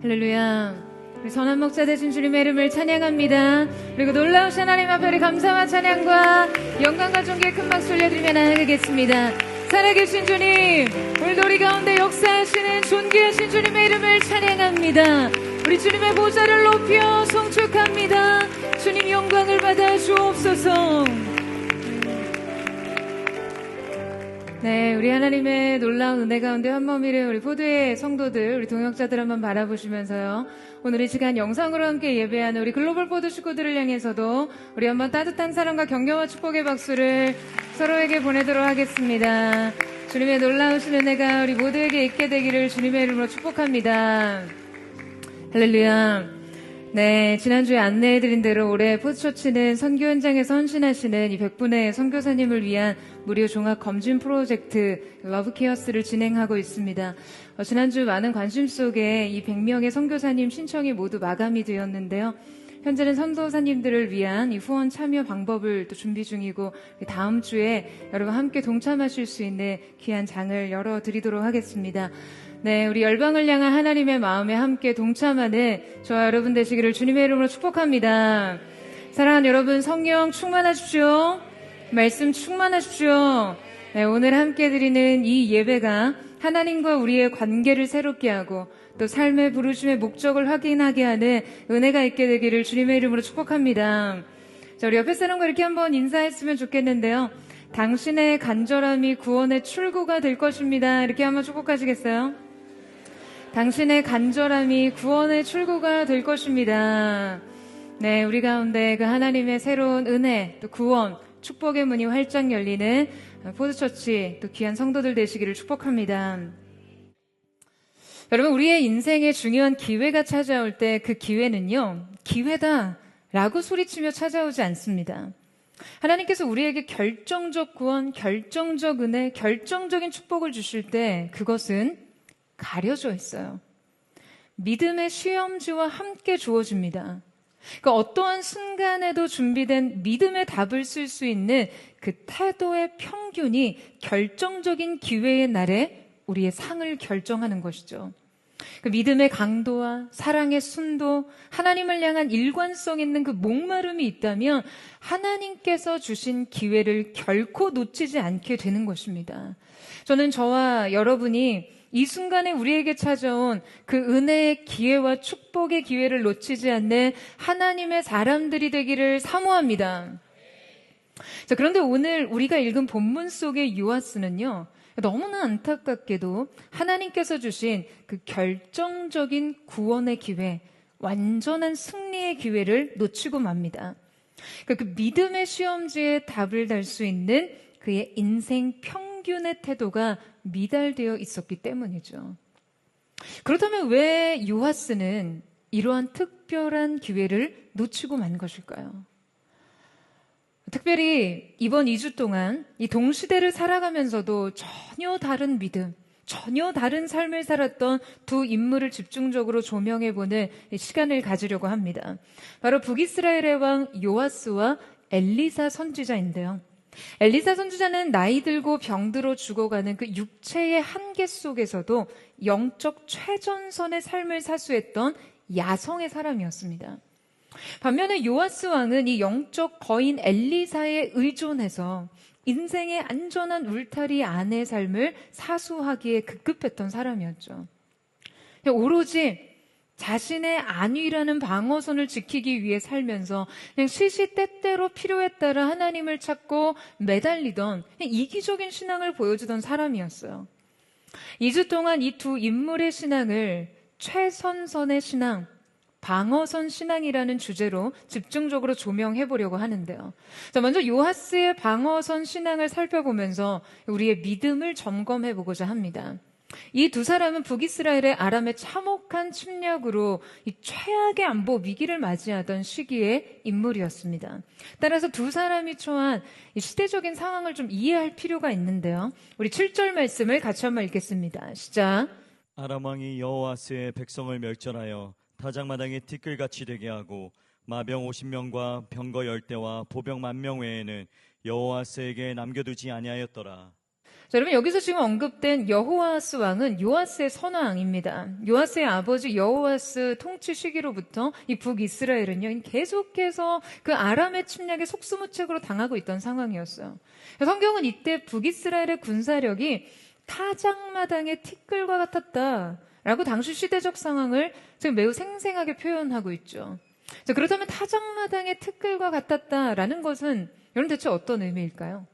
할렐루야. 우리 선한 목자 되신 주님의 이름을 찬양합니다. 그리고 놀라우신 하나님 앞에 우리 감사와 찬양과 영광과 존귀의 큰 박수 올려드리며 나아가겠습니다. 살아계신 주님, 오늘도 우리 가운데 역사하시는 존귀하신 주님의 이름을 찬양합니다. 우리 주님의 보좌를 높여 송축합니다. 주님 영광을 받아 주옵소서. 네, 우리 하나님의 놀라운 은혜 가운데 한몸이를 우리 포도의 성도들, 우리 동역자들 한번 바라보시면서요, 오늘 이 시간 영상으로 함께 예배하는 우리 글로벌 포도 식구들을 향해서도 우리 한번 따뜻한 사랑과 격려와 축복의 박수를 서로에게 보내도록 하겠습니다. 주님의 놀라우신 은혜가 우리 모두에게 있게 되기를 주님의 이름으로 축복합니다. 할렐루야. 네, 지난주에 안내해드린 대로 올해 포스처치는 선교 현장에서 헌신하시는 이 100분의 선교사님을 위한 무료 종합 검진 프로젝트 러브케어스를 진행하고 있습니다. 지난주 많은 관심 속에 이 100명의 선교사님 신청이 모두 마감이 되었는데요. 현재는 선교사님들을 위한 이 후원 참여 방법을 또 준비 중이고, 다음 주에 여러분 함께 동참하실 수 있는 귀한 장을 열어드리도록 하겠습니다. 네, 우리 열방을 향한 하나님의 마음에 함께 동참하는 저와 여러분 되시기를 주님의 이름으로 축복합니다. 사랑하는 여러분, 성령 충만하십시오. 말씀 충만하십시오. 네, 오늘 함께 드리는 이 예배가 하나님과 우리의 관계를 새롭게 하고 또 삶의 부르심의 목적을 확인하게 하는 은혜가 있게 되기를 주님의 이름으로 축복합니다. 자, 우리 옆에 사람과 이렇게 한번 인사했으면 좋겠는데요. 당신의 간절함이 구원의 출구가 될 것입니다. 이렇게 한번 축복하시겠어요? 당신의 간절함이 구원의 출구가 될 것입니다. 네, 우리 가운데 그 하나님의 새로운 은혜, 또 구원, 축복의 문이 활짝 열리는 포드처치, 또 귀한 성도들 되시기를 축복합니다. 여러분, 우리의 인생에 중요한 기회가 찾아올 때 그 기회는요, 기회다 라고 소리치며 찾아오지 않습니다. 하나님께서 우리에게 결정적 구원, 결정적 은혜, 결정적인 축복을 주실 때 그것은 가려져 있어요. 믿음의 시험지와 함께 주어집니다. 그러니까 어떠한 순간에도 준비된 믿음의 답을 쓸 수 있는 그 태도의 평균이 결정적인 기회의 날에 우리의 상을 결정하는 것이죠. 그 믿음의 강도와 사랑의 순도, 하나님을 향한 일관성 있는 그 목마름이 있다면 하나님께서 주신 기회를 결코 놓치지 않게 되는 것입니다. 저는 저와 여러분이 이 순간에 우리에게 찾아온 그 은혜의 기회와 축복의 기회를 놓치지 않는 하나님의 사람들이 되기를 사모합니다. 자, 그런데 오늘 우리가 읽은 본문 속의 요아스는요, 너무나 안타깝게도 하나님께서 주신 그 결정적인 구원의 기회, 완전한 승리의 기회를 놓치고 맙니다. 그 믿음의 시험지에 답을 달 수 있는 그의 인생 평균의 태도가 미달되어 있었기 때문이죠. 그렇다면 왜 요아스는 이러한 특별한 기회를 놓치고 만 것일까요? 특별히 이번 2주 동안 이 동시대를 살아가면서도 전혀 다른 믿음, 전혀 다른 삶을 살았던 두 인물을 집중적으로 조명해보는 시간을 가지려고 합니다. 바로 북이스라엘의 왕 요아스와 엘리사 선지자인데요. 엘리사 선지자는 나이 들고 병들어 죽어가는 그 육체의 한계 속에서도 영적 최전선의 삶을 사수했던 야성의 사람이었습니다. 반면에 요아스 왕은 이 영적 거인 엘리사에 의존해서 인생의 안전한 울타리 안의 삶을 사수하기에 급급했던 사람이었죠. 오로지 자신의 안위라는 방어선을 지키기 위해 살면서 그냥 시시때때로 필요에 따라 하나님을 찾고 매달리던 이기적인 신앙을 보여주던 사람이었어요. 2주 동안 이 두 인물의 신앙을 최선선의 신앙, 방어선 신앙이라는 주제로 집중적으로 조명해 보려고 하는데요. 자, 먼저 요아스의 방어선 신앙을 살펴보면서 우리의 믿음을 점검해 보고자 합니다. 이 두 사람은 북이스라엘의 아람의 참혹한 침략으로 이 최악의 안보 위기를 맞이하던 시기의 인물이었습니다. 따라서 두 사람이 처한 이 시대적인 상황을 좀 이해할 필요가 있는데요. 우리 7절 말씀을 같이 한번 읽겠습니다. 시작. 아람 왕이 여호아스의 백성을 멸절하여 다장마당에 티끌같이 되게 하고 마병 50명과 병거 10대와 보병 10,000명 외에는 여호아스에게 남겨두지 아니하였더라. 자, 여러분 여기서 지금 언급된 여호아스 왕은 요아스의 선왕입니다. 요아스의 아버지 여호아스 통치 시기로부터 이 북이스라엘은요 계속해서 그 아람의 침략에 속수무책으로 당하고 있던 상황이었어요. 성경은 이때 북이스라엘의 군사력이 타작마당의 티끌과 같았다라고 당시 시대적 상황을 지금 매우 생생하게 표현하고 있죠. 자, 그렇다면 타작마당의 티끌과 같았다라는 것은 여러분 대체 어떤 의미일까요?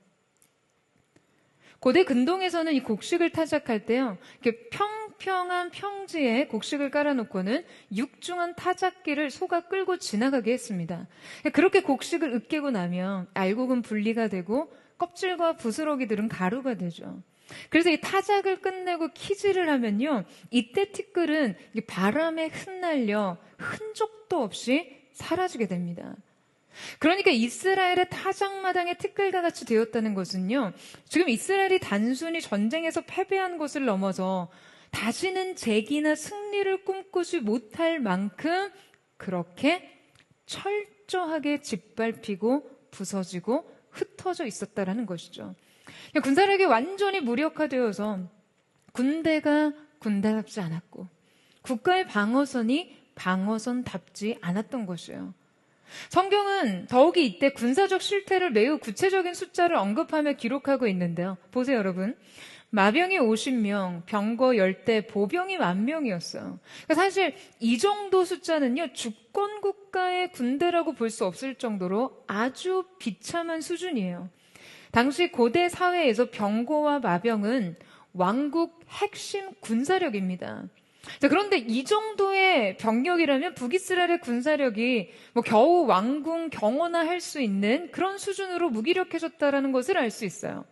고대 근동에서는 이 곡식을 타작할 때요, 이렇게 평평한 평지에 곡식을 깔아놓고는 육중한 타작기를 소가 끌고 지나가게 했습니다. 그렇게 곡식을 으깨고 나면 알곡은 분리가 되고 껍질과 부스러기들은 가루가 되죠. 그래서 이 타작을 끝내고 키질을 하면요, 이때 티끌은 바람에 흩날려 흔적도 없이 사라지게 됩니다. 그러니까 이스라엘의 타작마당의 티끌과 같이 되었다는 것은요, 지금 이스라엘이 단순히 전쟁에서 패배한 것을 넘어서 다시는 재기나 승리를 꿈꾸지 못할 만큼 그렇게 철저하게 짓밟히고 부서지고 흩어져 있었다라는 것이죠. 군사력이 완전히 무력화되어서 군대가 군대답지 않았고 국가의 방어선이 방어선답지 않았던 것이에요. 성경은 더욱이 이때 군사적 실태를 매우 구체적인 숫자를 언급하며 기록하고 있는데요. 보세요, 여러분. 마병이 50명, 병거 10대, 보병이 10,000명이었어요. 그러니까 사실 이 정도 숫자는요, 주권 국가의 군대라고 볼 수 없을 정도로 아주 비참한 수준이에요. 당시 고대 사회에서 병거와 마병은 왕국 핵심 군사력입니다. 자, 그런데 이 정도의 병력이라면 북이스라엘의 군사력이 겨우 왕궁 경호나 할 수 있는 그런 수준으로 무기력해졌다는 것을 알 수 있어요.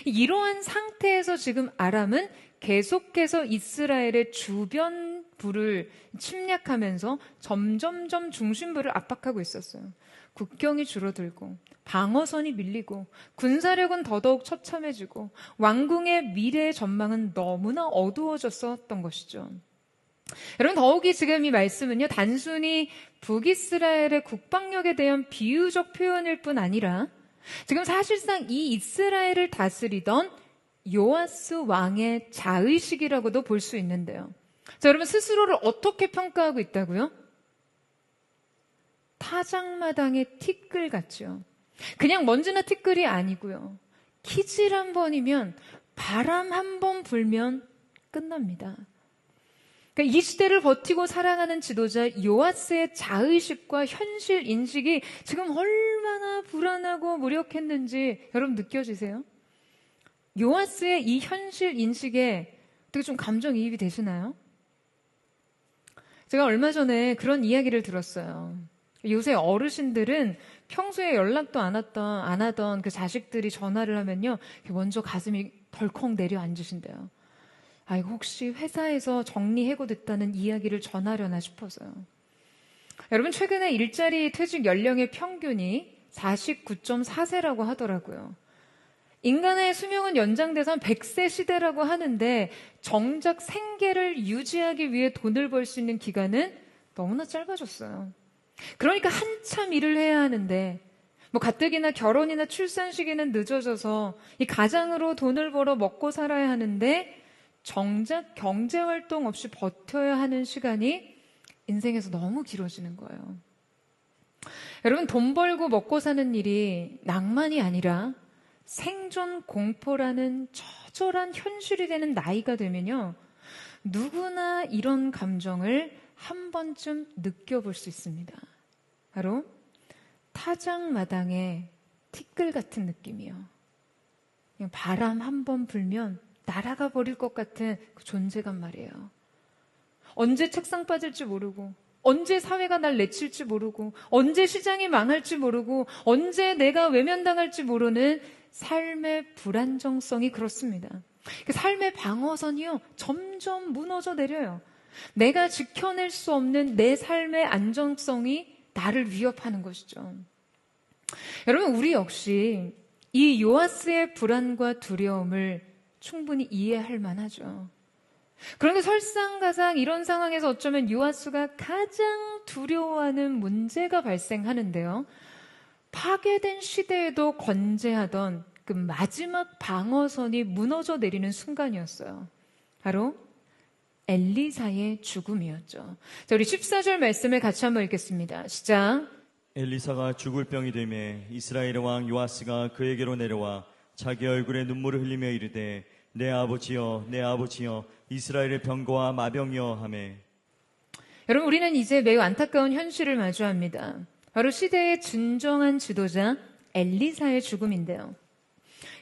이러한 상태에서 지금 아람은 계속해서 이스라엘의 주변부를 침략하면서 점점점 중심부를 압박하고 있었어요. 국경이 줄어들고 방어선이 밀리고 군사력은 더더욱 처참해지고 왕궁의 미래의 전망은 너무나 어두워졌었던 것이죠. 여러분, 더욱이 지금 이 말씀은요, 단순히 북이스라엘의 국방력에 대한 비유적 표현일 뿐 아니라 지금 사실상 이 이스라엘을 다스리던 요아스 왕의 자의식이라고도 볼 수 있는데요. 자, 여러분, 스스로를 어떻게 평가하고 있다고요? 타작마당의 티끌 같죠. 그냥 먼지나 티끌이 아니고요. 키질 한 번이면, 바람 한 번 불면 끝납니다. 그러니까 이 시대를 버티고 살아가는 지도자 요아스의 자의식과 현실 인식이 지금 얼마나 불안하고 무력했는지 여러분 느껴지세요? 요아스의 이 현실 인식에 되게 좀 감정이입이 되시나요? 제가 얼마 전에 그런 이야기를 들었어요. 요새 어르신들은 평소에 연락도 안 하던 그 자식들이 전화를 하면요, 먼저 가슴이 덜컥 내려앉으신대요. 이거 혹시 회사에서 정리해고됐다는 이야기를 전하려나 싶어서요. 여러분, 최근에 일자리 퇴직 연령의 평균이 49.4세라고 하더라고요. 인간의 수명은 연장돼서 한 100세 시대라고 하는데 정작 생계를 유지하기 위해 돈을 벌 수 있는 기간은 너무나 짧아졌어요. 그러니까 한참 일을 해야 하는데 가뜩이나 결혼이나 출산 시기는 늦어져서 이 가장으로 돈을 벌어 먹고 살아야 하는데 정작 경제활동 없이 버텨야 하는 시간이 인생에서 너무 길어지는 거예요. 여러분, 돈 벌고 먹고 사는 일이 낭만이 아니라 생존 공포라는 처절한 현실이 되는 나이가 되면요, 누구나 이런 감정을 한 번쯤 느껴볼 수 있습니다. 바로 타작마당의 티끌 같은 느낌이요. 그냥 바람 한 번 불면 날아가 버릴 것 같은 그 존재감 말이에요. 언제 책상 빠질지 모르고, 언제 사회가 날 내칠지 모르고, 언제 시장이 망할지 모르고, 언제 내가 외면당할지 모르는 삶의 불안정성이 그렇습니다. 그 삶의 방어선이요, 점점 무너져 내려요. 내가 지켜낼 수 없는 내 삶의 안정성이 나를 위협하는 것이죠. 여러분, 우리 역시 이 요아스의 불안과 두려움을 충분히 이해할 만하죠. 그런데 설상가상 이런 상황에서 어쩌면 요아스가 가장 두려워하는 문제가 발생하는데요. 파괴된 시대에도 건재하던 그 마지막 방어선이 무너져 내리는 순간이었어요. 바로 엘리사의 죽음이었죠. 자, 우리 14절 말씀을 같이 한번 읽겠습니다. 시작. 엘리사가 죽을 병이 되매 이스라엘의 왕 요아스가 그에게로 내려와 자기 얼굴에 눈물을 흘리며 이르되 내 아버지여 내 아버지여 이스라엘의 병거와 마병이여 하매. 여러분, 우리는 이제 매우 안타까운 현실을 마주합니다. 바로 시대의 진정한 지도자 엘리사의 죽음인데요.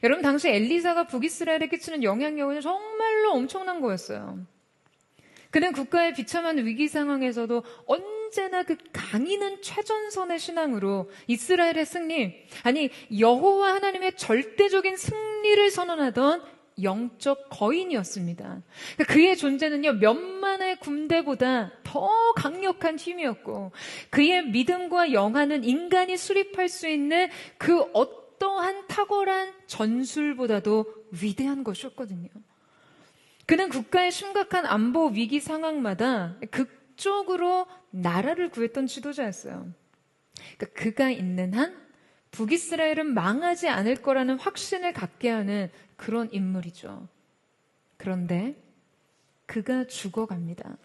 여러분, 당시 엘리사가 북이스라엘에 끼치는 영향력은 정말로 엄청난 거였어요. 그는 국가의 비참한 위기 상황에서도 언제나 그 강인한 최전선의 신앙으로 이스라엘의 승리, 아니 여호와 하나님의 절대적인 승리를 선언하던 영적 거인이었습니다. 그의 존재는요, 몇만의 군대보다 더 강력한 힘이었고, 그의 믿음과 영화는 인간이 수립할 수 있는 그 어떠한 탁월한 전술보다도 위대한 것이었거든요. 그는 국가의 심각한 안보 위기 상황마다 극적으로 나라를 구했던 지도자였어요. 그가 있는 한 북이스라엘은 망하지 않을 거라는 확신을 갖게 하는 그런 인물이죠. 그런데 그가 죽어갑니다.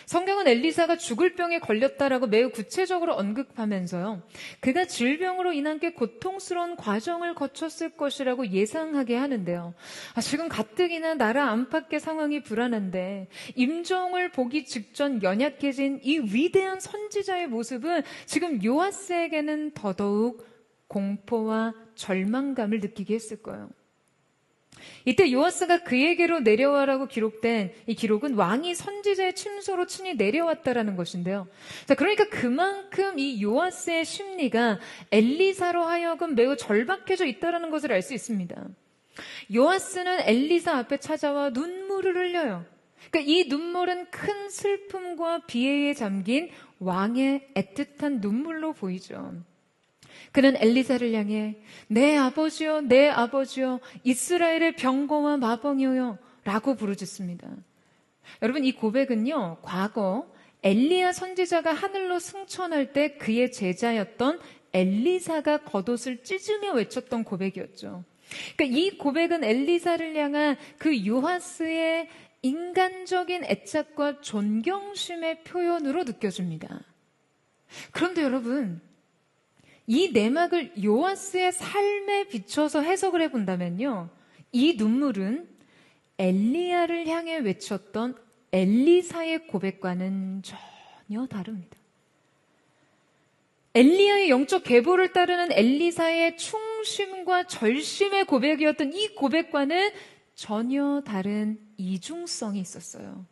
성경은 엘리사가 죽을 병에 걸렸다라고 매우 구체적으로 언급하면서요, 그가 질병으로 인한 게 고통스러운 과정을 거쳤을 것이라고 예상하게 하는데요. 지금 가뜩이나 나라 안팎의 상황이 불안한데 임종을 보기 직전 연약해진 이 위대한 선지자의 모습은 지금 요아스에게는 더더욱 공포와 절망감을 느끼게 했을 거예요. 이때 요아스가 그에게로 내려와라고 기록된 이 기록은 왕이 선지자의 침소로 친히 내려왔다라는 것인데요. 자, 그러니까 그만큼 이 요아스의 심리가 엘리사로 하여금 매우 절박해져 있다라는 것을 알 수 있습니다. 요아스는 엘리사 앞에 찾아와 눈물을 흘려요. 그러니까 이 눈물은 큰 슬픔과 비애에 잠긴 왕의 애틋한 눈물로 보이죠. 그는 엘리사를 향해 내 아버지여 내 아버지여 이스라엘의 병거와 마병이여 라고 부르짖습니다. 여러분, 이 고백은요, 과거 엘리야 선지자가 하늘로 승천할 때 그의 제자였던 엘리사가 겉옷을 찢으며 외쳤던 고백이었죠. 그러니까 이 고백은 엘리사를 향한 그 요아스의 인간적인 애착과 존경심의 표현으로 느껴집니다. 그런데 여러분, 이 내막을 요아스의 삶에 비춰서 해석을 해본다면요, 이 눈물은 엘리야를 향해 외쳤던 엘리사의 고백과는 전혀 다릅니다. 엘리야의 영적 계보를 따르는 엘리사의 충심과 절심의 고백이었던 이 고백과는 전혀 다른 이중성이 있었어요.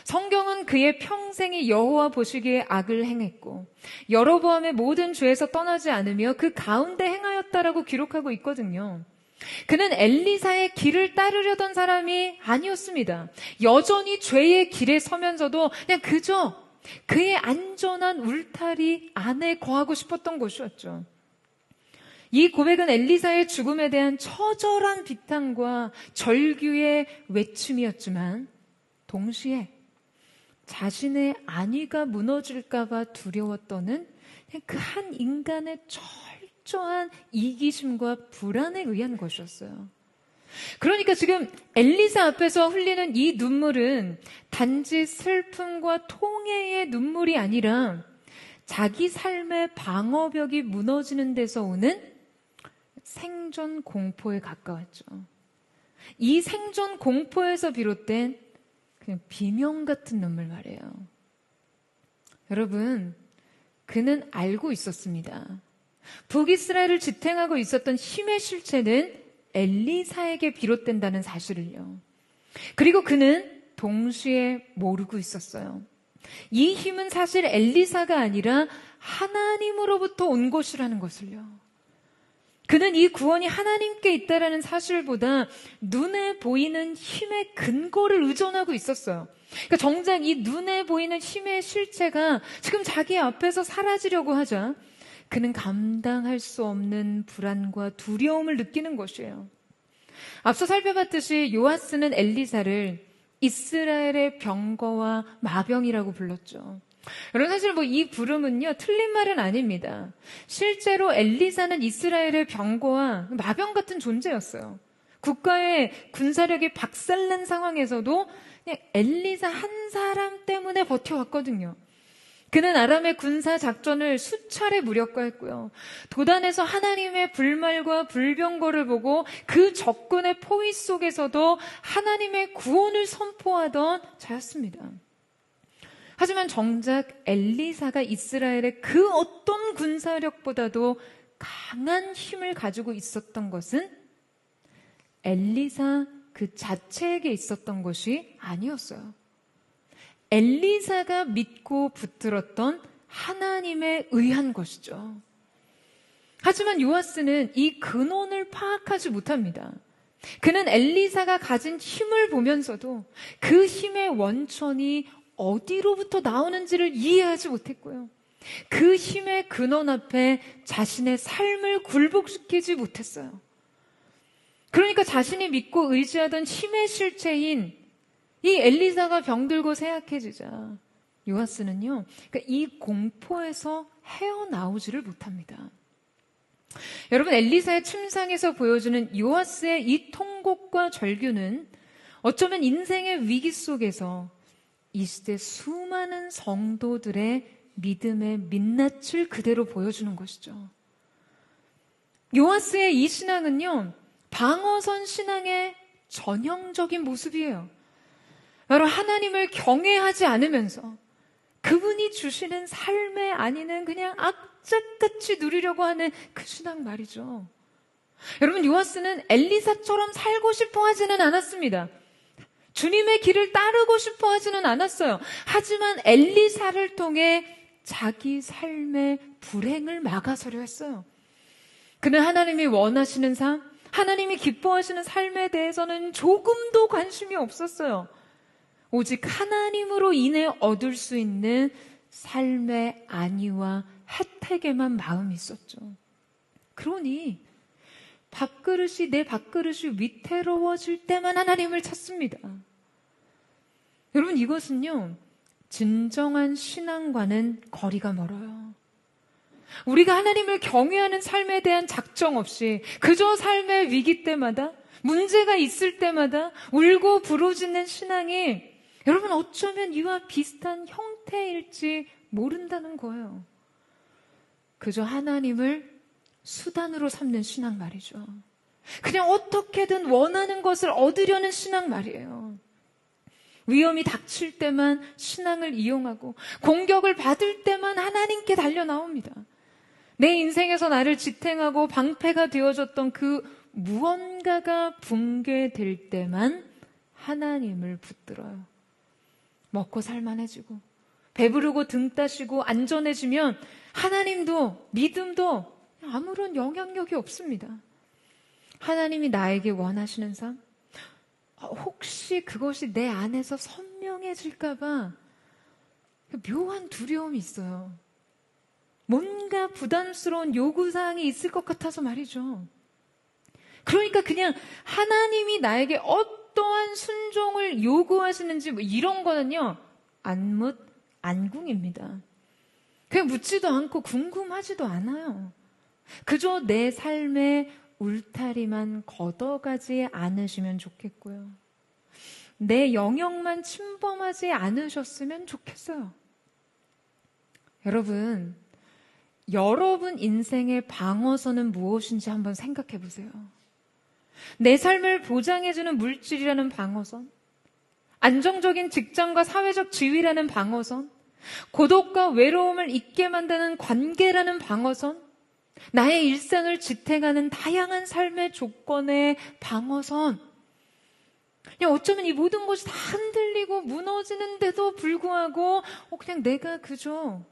성경은 그의 평생이 여호와 보시기에 악을 행했고 여로보암의 모든 죄에서 떠나지 않으며 그 가운데 행하였다라고 기록하고 있거든요. 그는 엘리사의 길을 따르려던 사람이 아니었습니다. 여전히 죄의 길에 서면서도 그냥 그저 그의 안전한 울타리 안에 거하고 싶었던 것이었죠. 이 고백은 엘리사의 죽음에 대한 처절한 비탄과 절규의 외침이었지만 동시에 자신의 안위가 무너질까봐 두려웠던 그 한 인간의 철저한 이기심과 불안에 의한 것이었어요. 그러니까 지금 엘리사 앞에서 흘리는 이 눈물은 단지 슬픔과 통회의 눈물이 아니라 자기 삶의 방어벽이 무너지는 데서 오는 생존 공포에 가까웠죠. 이 생존 공포에서 비롯된 그냥 비명 같은 눈물 말이에요. 여러분, 그는 알고 있었습니다. 북이스라엘을 지탱하고 있었던 힘의 실체는 엘리사에게 비롯된다는 사실을요. 그리고 그는 동시에 모르고 있었어요. 이 힘은 사실 엘리사가 아니라 하나님으로부터 온 것이라는 것을요. 그는 이 구원이 하나님께 있다라는 사실보다 눈에 보이는 힘의 근거를 의존하고 있었어요. 그러니까 정작 이 눈에 보이는 힘의 실체가 지금 자기 앞에서 사라지려고 하자 그는 감당할 수 없는 불안과 두려움을 느끼는 것이에요. 앞서 살펴봤듯이 요아스는 엘리사를 이스라엘의 병거와 마병이라고 불렀죠. 여러분 사실 이 부름은요 틀린 말은 아닙니다. 실제로 엘리사는 이스라엘의 병거와 마병 같은 존재였어요. 국가의 군사력이 박살난 상황에서도 그냥 엘리사 한 사람 때문에 버텨왔거든요. 그는 아람의 군사 작전을 수차례 무력화했고요. 도단에서 하나님의 불말과 불병거를 보고 그 적군의 포위 속에서도 하나님의 구원을 선포하던 자였습니다. 하지만 정작 엘리사가 이스라엘의 그 어떤 군사력보다도 강한 힘을 가지고 있었던 것은 엘리사 그 자체에게 있었던 것이 아니었어요. 엘리사가 믿고 붙들었던 하나님에 의한 것이죠. 하지만 요아스는 이 근원을 파악하지 못합니다. 그는 엘리사가 가진 힘을 보면서도 그 힘의 원천이 어디로부터 나오는지를 이해하지 못했고요. 그 힘의 근원 앞에 자신의 삶을 굴복시키지 못했어요. 그러니까 자신이 믿고 의지하던 힘의 실체인 이 엘리사가 병들고 쇠약해지자 요아스는요, 그러니까 이 공포에서 헤어나오지를 못합니다. 여러분, 엘리사의 침상에서 보여주는 요아스의 이 통곡과 절규는 어쩌면 인생의 위기 속에서 이 시대 수많은 성도들의 믿음의 민낯을 그대로 보여주는 것이죠. 요아스의 이 신앙은요, 방어선 신앙의 전형적인 모습이에요. 바로 하나님을 경외하지 않으면서 그분이 주시는 삶의 안위는 그냥 악착같이 누리려고 하는 그 신앙 말이죠. 여러분, 요아스는 엘리사처럼 살고 싶어 하지는 않았습니다. 주님의 길을 따르고 싶어 하지는 않았어요. 하지만 엘리사를 통해 자기 삶의 불행을 막아서려 했어요. 그는 하나님이 원하시는 삶, 하나님이 기뻐하시는 삶에 대해서는 조금도 관심이 없었어요. 오직 하나님으로 인해 얻을 수 있는 삶의 안위와 혜택에만 마음이 있었죠. 그러니 내 밥그릇이 위태로워질 때만 하나님을 찾습니다. 여러분, 이것은요, 진정한 신앙과는 거리가 멀어요. 우리가 하나님을 경외하는 삶에 대한 작정 없이 그저 삶의 위기 때마다, 문제가 있을 때마다 울고 부르짖는 신앙이 여러분, 어쩌면 이와 비슷한 형태일지 모른다는 거예요. 그저 하나님을 수단으로 삼는 신앙 말이죠. 그냥 어떻게든 원하는 것을 얻으려는 신앙 말이에요. 위험이 닥칠 때만 신앙을 이용하고 공격을 받을 때만 하나님께 달려 나옵니다. 내 인생에서 나를 지탱하고 방패가 되어줬던 그 무언가가 붕괴될 때만 하나님을 붙들어요. 먹고 살만해지고 배부르고 등 따시고 안전해지면 하나님도 믿음도 아무런 영향력이 없습니다. 하나님이 나에게 원하시는 삶, 혹시 그것이 내 안에서 선명해질까봐 묘한 두려움이 있어요. 뭔가 부담스러운 요구사항이 있을 것 같아서 말이죠. 그러니까 그냥 하나님이 나에게 어떠한 순종을 요구하시는지 이런 거는요, 안묻 안궁입니다. 그냥 묻지도 않고 궁금하지도 않아요. 그저 내 삶의 울타리만 걷어가지 않으시면 좋겠고요. 내 영역만 침범하지 않으셨으면 좋겠어요. 여러분 인생의 방어선은 무엇인지 한번 생각해 보세요. 내 삶을 보장해주는 물질이라는 방어선, 안정적인 직장과 사회적 지위라는 방어선, 고독과 외로움을 잊게 만드는 관계라는 방어선, 나의 일상을 지탱하는 다양한 삶의 조건의 방어선. 그냥 어쩌면 이 모든 것이 다 흔들리고 무너지는데도 불구하고 그냥 내가 그저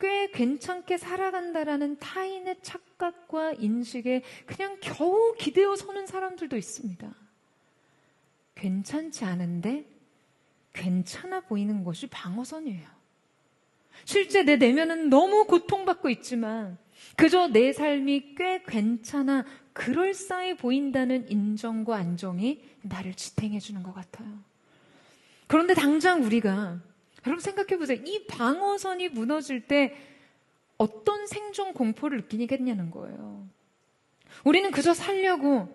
꽤 괜찮게 살아간다라는 타인의 착각과 인식에 그냥 겨우 기대어 서는 사람들도 있습니다. 괜찮지 않은데 괜찮아 보이는 것이 방어선이에요. 실제 내 내면은 너무 고통받고 있지만 그저 내 삶이 꽤 괜찮아, 그럴싸해 보인다는 인정과 안정이 나를 지탱해 주는 것 같아요. 그런데 당장 우리가 여러분 생각해 보세요. 이 방어선이 무너질 때 어떤 생존 공포를 느끼겠냐는 거예요. 우리는 그저 살려고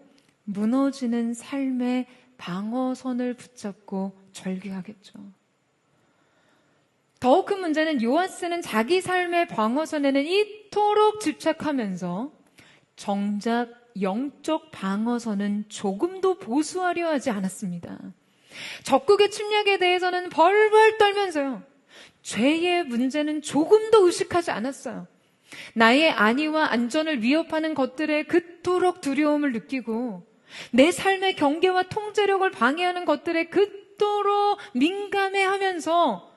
무너지는 삶의 방어선을 붙잡고 절규하겠죠. 더욱 큰 문제는 요아스는 자기 삶의 방어선에는 이토록 집착하면서 정작 영적 방어선은 조금도 보수하려 하지 않았습니다. 적국의 침략에 대해서는 벌벌 떨면서요. 죄의 문제는 조금도 의식하지 않았어요. 나의 안위와 안전을 위협하는 것들에 그토록 두려움을 느끼고 내 삶의 경계와 통제력을 방해하는 것들에 그토록 민감해하면서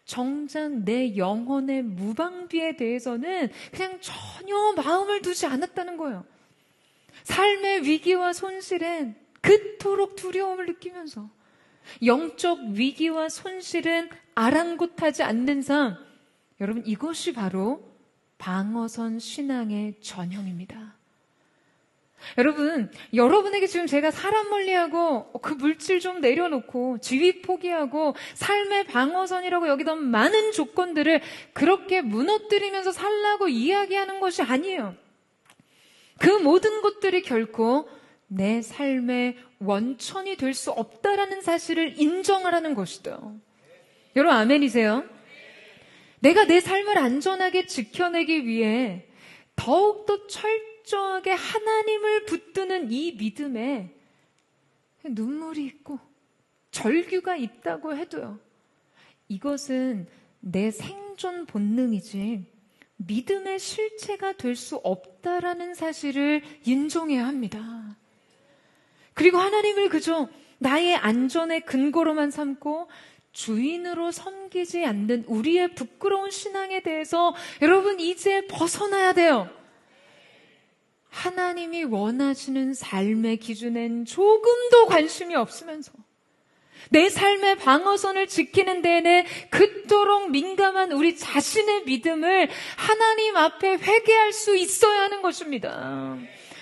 정작 내 영혼의 무방비에 대해서는 그냥 전혀 마음을 두지 않았다는 거예요. 삶의 위기와 손실엔 그토록 두려움을 느끼면서 영적 위기와 손실은 아랑곳하지 않는 삶. 여러분, 이것이 바로 방어선 신앙의 전형입니다. 여러분, 여러분에게 지금 제가 사람 멀리하고 그 물질 좀 내려놓고 지위 포기하고 삶의 방어선이라고 여기던 많은 조건들을 그렇게 무너뜨리면서 살라고 이야기하는 것이 아니에요. 그 모든 것들이 결코 내 삶의 원천이 될 수 없다라는 사실을 인정하라는 것이죠. 여러분 아멘이세요? 내가 내 삶을 안전하게 지켜내기 위해 더욱더 철저하게 하나님을 붙드는 이 믿음에 눈물이 있고 절규가 있다고 해도요. 이것은 내 생존 본능이지 믿음의 실체가 될 수 없다라는 사실을 인정해야 합니다. 그리고 하나님을 그저 나의 안전의 근거로만 삼고 주인으로 섬기지 않는 우리의 부끄러운 신앙에 대해서 여러분 이제 벗어나야 돼요. 하나님이 원하시는 삶의 기준엔 조금도 관심이 없으면서 내 삶의 방어선을 지키는 데에는 그토록 민감한 우리 자신의 믿음을 하나님 앞에 회개할 수 있어야 하는 것입니다.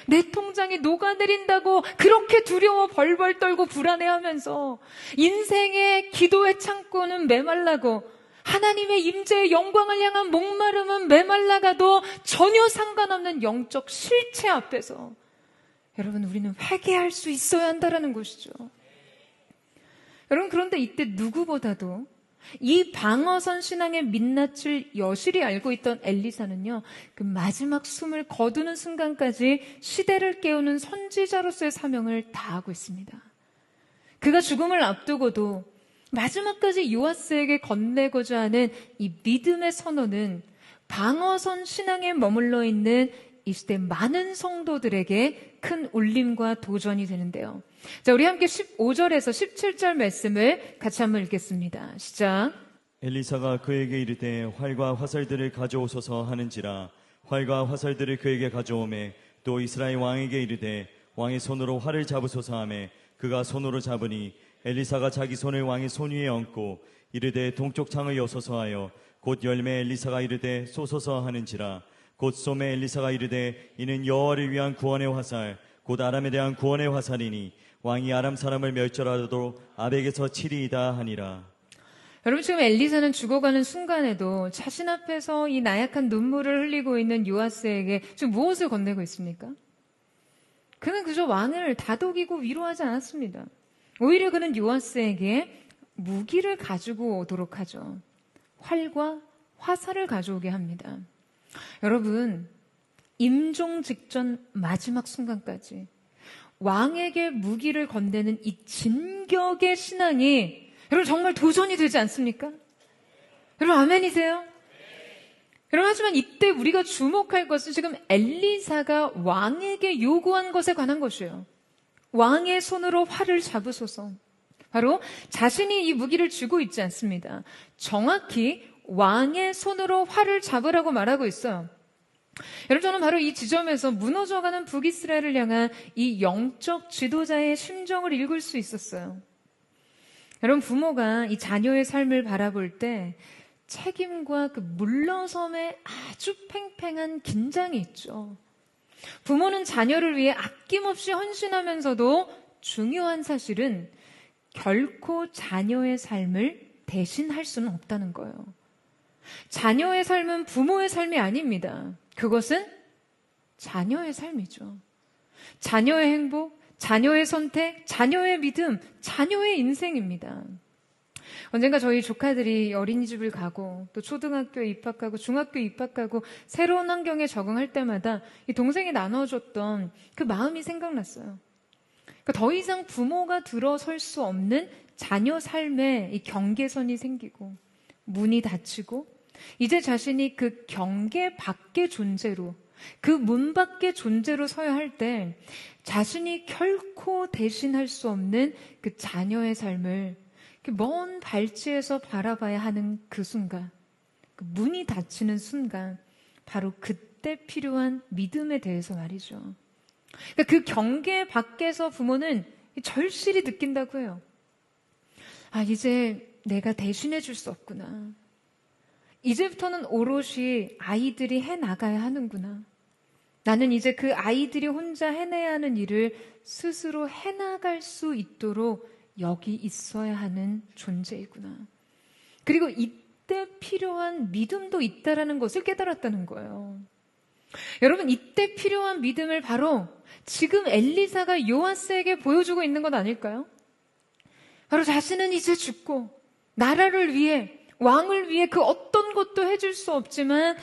내 통장이 녹아내린다고 그렇게 두려워 벌벌 떨고 불안해하면서 인생의 기도의 창고는 메말라고 하나님의 임재의 영광을 향한 목마름은 메말라가도 전혀 상관없는 영적 실체 앞에서 여러분 우리는 회개할 수 있어야 한다는 것이죠. 여러분 그런데 이때 누구보다도 이 방어선 신앙의 민낯을 여실히 알고 있던 엘리사는요, 그 마지막 숨을 거두는 순간까지 시대를 깨우는 선지자로서의 사명을 다하고 있습니다. 그가 죽음을 앞두고도 마지막까지 요아스에게 건네고자 하는 이 믿음의 선언은 방어선 신앙에 머물러 있는 이 시대 많은 성도들에게 큰 울림과 도전이 되는데요. 자, 우리 함께 15절에서 17절 말씀을 같이 한번 읽겠습니다. 시작. 엘리사가 그에게 이르되 활과 화살들을 가져오소서 하는지라 활과 화살들을 그에게 가져오매 또 이스라엘 왕에게 이르되 왕의 손으로 활을 잡으소서 하매 그가 손으로 잡으니 엘리사가 자기 손을 왕의 손 위에 얹고 이르되 동쪽 창을 여소서 하여 곧 열매 엘리사가 이르되 쏘소서 하는지라 곧 쏘매 엘리사가 이르되 이는 여호와를 위한 구원의 화살 곧 아람에 대한 구원의 화살이니 왕이 아람 사람을 멸절하도록 아벡에서 치리이다 하니라. 여러분 지금 엘리사는 죽어가는 순간에도 자신 앞에서 이 나약한 눈물을 흘리고 있는 요아스에게 지금 무엇을 건네고 있습니까? 그는 그저 왕을 다독이고 위로하지 않았습니다. 오히려 그는 요아스에게 무기를 가지고 오도록 하죠. 활과 화살을 가져오게 합니다. 여러분, 임종 직전 마지막 순간까지 왕에게 무기를 건네는 이 진격의 신앙이 여러분 정말 도전이 되지 않습니까? 여러분 아멘이세요? 여러분 하지만 이때 우리가 주목할 것은 지금 엘리사가 왕에게 요구한 것에 관한 것이에요. 왕의 손으로 활을 잡으소서. 바로 자신이 이 무기를 쥐고 있지 않습니다. 정확히 왕의 손으로 활을 잡으라고 말하고 있어요. 여러분 저는 바로 이 지점에서 무너져가는 북이스라엘을 향한 이 영적 지도자의 심정을 읽을 수 있었어요. 여러분 부모가 이 자녀의 삶을 바라볼 때 책임과 그 물러섬에 아주 팽팽한 긴장이 있죠. 부모는 자녀를 위해 아낌없이 헌신하면서도 중요한 사실은 결코 자녀의 삶을 대신할 수는 없다는 거예요. 자녀의 삶은 부모의 삶이 아닙니다. 그것은 자녀의 삶이죠. 자녀의 행복, 자녀의 선택, 자녀의 믿음, 자녀의 인생입니다. 언젠가 저희 조카들이 어린이집을 가고 또 초등학교에 입학하고 중학교에 입학하고 새로운 환경에 적응할 때마다 이 동생이 나눠줬던 그 마음이 생각났어요. 그러니까 더 이상 부모가 들어설 수 없는 자녀 삶에 이 경계선이 생기고 문이 닫히고 이제 자신이 그 경계 밖의 존재로, 그 문 밖의 존재로 서야 할 때 자신이 결코 대신할 수 없는 그 자녀의 삶을 먼 발치에서 바라봐야 하는 그 순간, 그 문이 닫히는 순간, 바로 그때 필요한 믿음에 대해서 말이죠. 그러니까 그 경계 밖에서 부모는 절실히 느낀다고 해요. 아, 이제 내가 대신해 줄 수 없구나. 이제부터는 오롯이 아이들이 해나가야 하는구나. 나는 이제 그 아이들이 혼자 해내야 하는 일을 스스로 해나갈 수 있도록 여기 있어야 하는 존재이구나. 그리고 이때 필요한 믿음도 있다라는 것을 깨달았다는 거예요. 여러분, 이때 필요한 믿음을 바로 지금 엘리사가 요아스에게 보여주고 있는 것 아닐까요? 바로 자신은 이제 죽고 나라를 위해, 왕을 위해 그 어떤 것도 해줄 수 없지만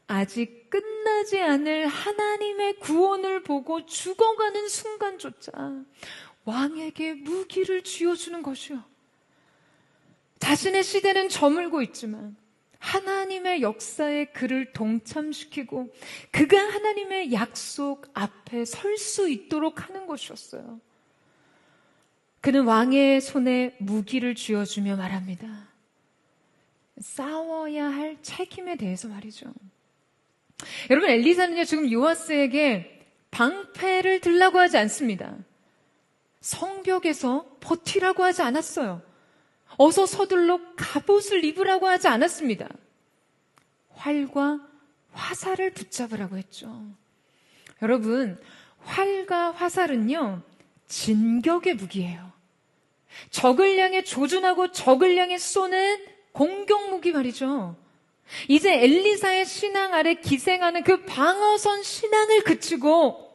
아직 끝나지 않을 하나님의 구원을 보고 죽어가는 순간조차 왕에게 무기를 쥐어주는 것이요. 자신의 시대는 저물고 있지만 하나님의 역사에 그를 동참시키고 그가 하나님의 약속 앞에 설 수 있도록 하는 것이었어요. 그는 왕의 손에 무기를 쥐어주며 말합니다. 싸워야 할 책임에 대해서 말이죠. 여러분, 엘리사는요, 지금 요아스에게 방패를 들라고 하지 않습니다. 성벽에서 버티라고 하지 않았어요. 어서 서둘러 갑옷을 입으라고 하지 않았습니다. 활과 화살을 붙잡으라고 했죠. 여러분, 활과 화살은요, 진격의 무기예요. 적을 향해 조준하고 적을 향해 쏘는 공격 무기 말이죠. 이제 엘리사의 신앙 아래 기생하는 그 방어선 신앙을 그치고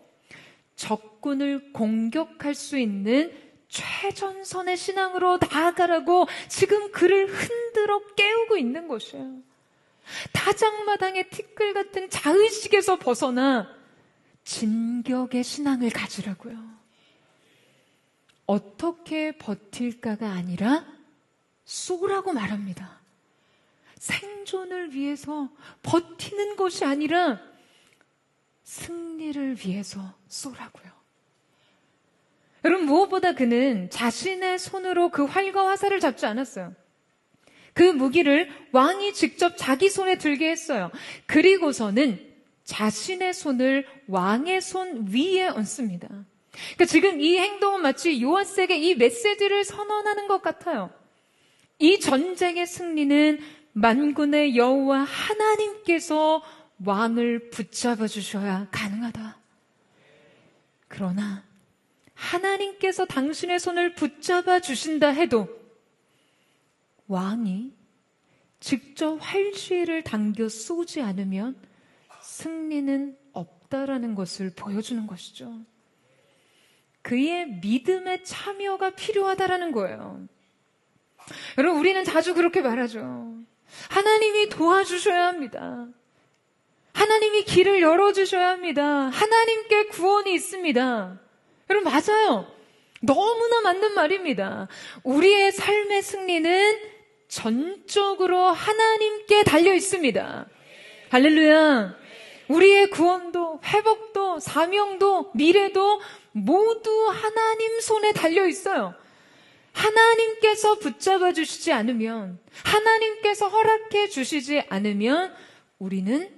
적군을 공격할 수 있는 최전선의 신앙으로 나아가라고 지금 그를 흔들어 깨우고 있는 것이에요. 다장마당의 티끌 같은 자의식에서 벗어나 진격의 신앙을 가지라고요. 어떻게 버틸까가 아니라 쏘라고 말합니다. 생존을 위해서 버티는 것이 아니라 승리를 위해서 쏘라고요. 여러분, 무엇보다 그는 자신의 손으로 그 활과 화살을 잡지 않았어요. 그 무기를 왕이 직접 자기 손에 들게 했어요. 그리고서는 자신의 손을 왕의 손 위에 얹습니다. 그러니까 지금 이 행동은 마치 요아스에게 이 메시지를 선언하는 것 같아요. 이 전쟁의 승리는 만군의 여호와 하나님께서 왕을 붙잡아 주셔야 가능하다. 그러나 하나님께서 당신의 손을 붙잡아 주신다 해도 왕이 직접 활쥐를 당겨 쏘지 않으면 승리는 없다라는 것을 보여주는 것이죠. 그의 믿음의 참여가 필요하다라는 거예요. 여러분, 우리는 자주 그렇게 말하죠. 하나님이 도와주셔야 합니다. 하나님이 길을 열어주셔야 합니다. 하나님께 구원이 있습니다. 여러분, 맞아요. 너무나 맞는 말입니다. 우리의 삶의 승리는 전적으로 하나님께 달려 있습니다. 할렐루야. 우리의 구원도, 회복도, 사명도, 미래도 모두 하나님 손에 달려 있어요. 하나님께서 붙잡아 주시지 않으면, 하나님께서 허락해 주시지 않으면 우리는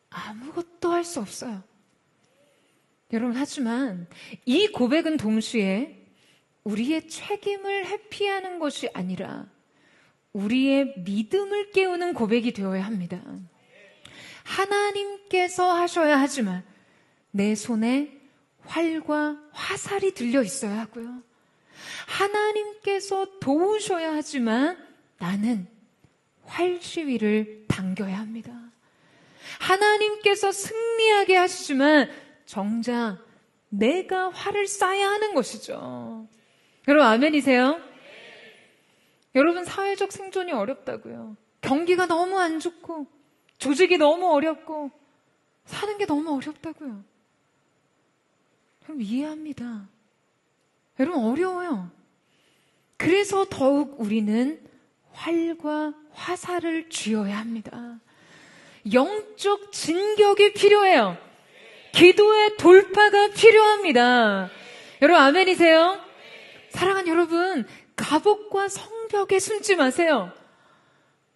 아무것도 할 수 없어요. 여러분, 하지만 이 고백은 동시에 우리의 책임을 회피하는 것이 아니라 우리의 믿음을 깨우는 고백이 되어야 합니다. 하나님께서 하셔야 하지만 내 손에 활과 화살이 들려 있어야 하고요. 하나님께서 도우셔야 하지만 나는 활 시위를 당겨야 합니다. 하나님께서 승리하게 하시지만 정작 내가 활을 쏴야 하는 것이죠. 여러분 아멘이세요? 여러분 사회적 생존이 어렵다고요. 경기가 너무 안 좋고 조직이 너무 어렵고 사는 게 너무 어렵다고요. 여러분 이해합니다. 여러분 어려워요. 그래서 더욱 우리는 활과 화살을 쥐어야 합니다. 영적 진격이 필요해요. 기도의 돌파가 필요합니다. 여러분 아멘이세요? 사랑하는 여러분, 갑옷과 성벽에 숨지 마세요.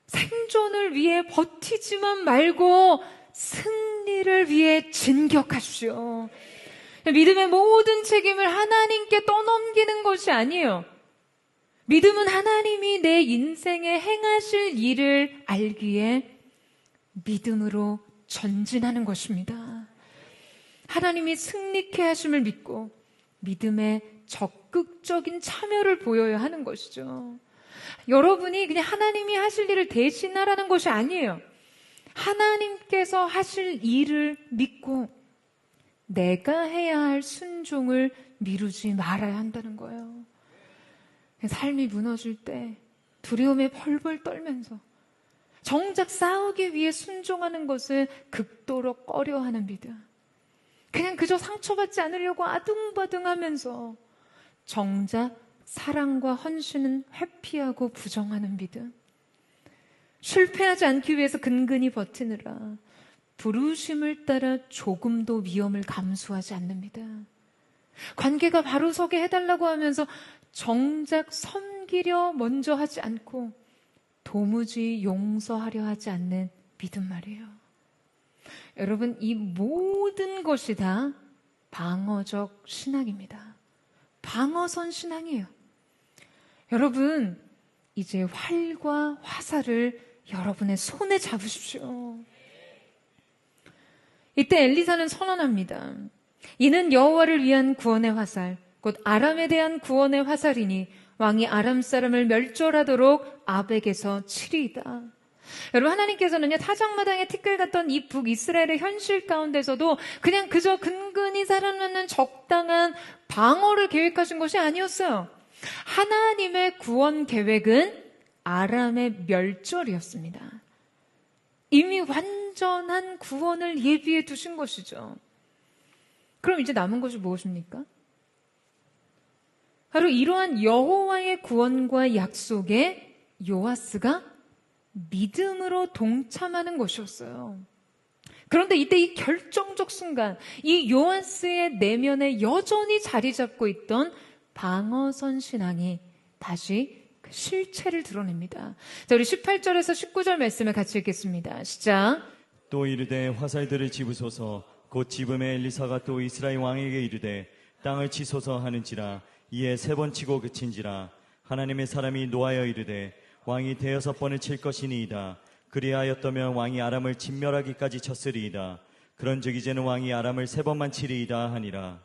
생존을 위해 버티지만 말고 승리를 위해 진격하십시오. 믿음의 모든 책임을 하나님께 떠넘기는 것이 아니에요. 믿음은 하나님이 내 인생에 행하실 일을 알기에 믿음으로 전진하는 것입니다. 하나님이 승리케 하심을 믿고 믿음의 적극적인 참여를 보여야 하는 것이죠. 여러분이 그냥 하나님이 하실 일을 대신하라는 것이 아니에요. 하나님께서 하실 일을 믿고 내가 해야 할 순종을 미루지 말아야 한다는 거예요. 삶이 무너질 때 두려움에 벌벌 떨면서 정작 싸우기 위해 순종하는 것을 극도로 꺼려하는 믿음. 그냥 그저 상처받지 않으려고 아둥바둥하면서 정작 사랑과 헌신은 회피하고 부정하는 믿음. 실패하지 않기 위해서 근근히 버티느라 부르심을 따라 조금도 위험을 감수하지 않는 믿음. 관계가 바로 서게 해달라고 하면서 정작 섬기려 먼저 하지 않고 도무지 용서하려 하지 않는 믿음 말이에요. 여러분, 이 모든 것이 다 방어적 신앙입니다. 방어선 신앙이에요. 여러분, 이제 활과 화살을 여러분의 손에 잡으십시오. 이때 엘리사는 선언합니다. 이는 여호와를 위한 구원의 화살, 곧 아람에 대한 구원의 화살이니 왕이 아람 사람을 멸절하도록 아벡에서 치리이다. 여러분, 하나님께서는요, 타작마당에 티끌 같던 이 북이스라엘의 현실 가운데서도 그냥 그저 근근히 살아남는 적당한 방어를 계획하신 것이 아니었어요. 하나님의 구원 계획은 아람의 멸절이었습니다. 이미 완전한 구원을 예비해 두신 것이죠. 그럼 이제 남은 것이 무엇입니까? 바로 이러한 여호와의 구원과 약속에 요아스가 믿음으로 동참하는 것이었어요. 그런데 이때 이 결정적 순간, 이 요아스의 내면에 여전히 자리 잡고 있던 방어선 신앙이 다시 그 실체를 드러냅니다. 자, 우리 18절에서 19절 말씀을 같이 읽겠습니다. 시작. 또 이르되 화살들을 집으소서. 곧 집음에 엘리사가 또 이스라엘 왕에게 이르되 땅을 치소서 하는지라. 이에 3번 치고 그친지라. 하나님의 사람이 노하여 이르되 왕이 6번을 칠 것이니이다. 그리하였다면 왕이 아람을 진멸하기까지 쳤으리이다. 그런즉 이제는 왕이 아람을 3번만 치리이다 하니라.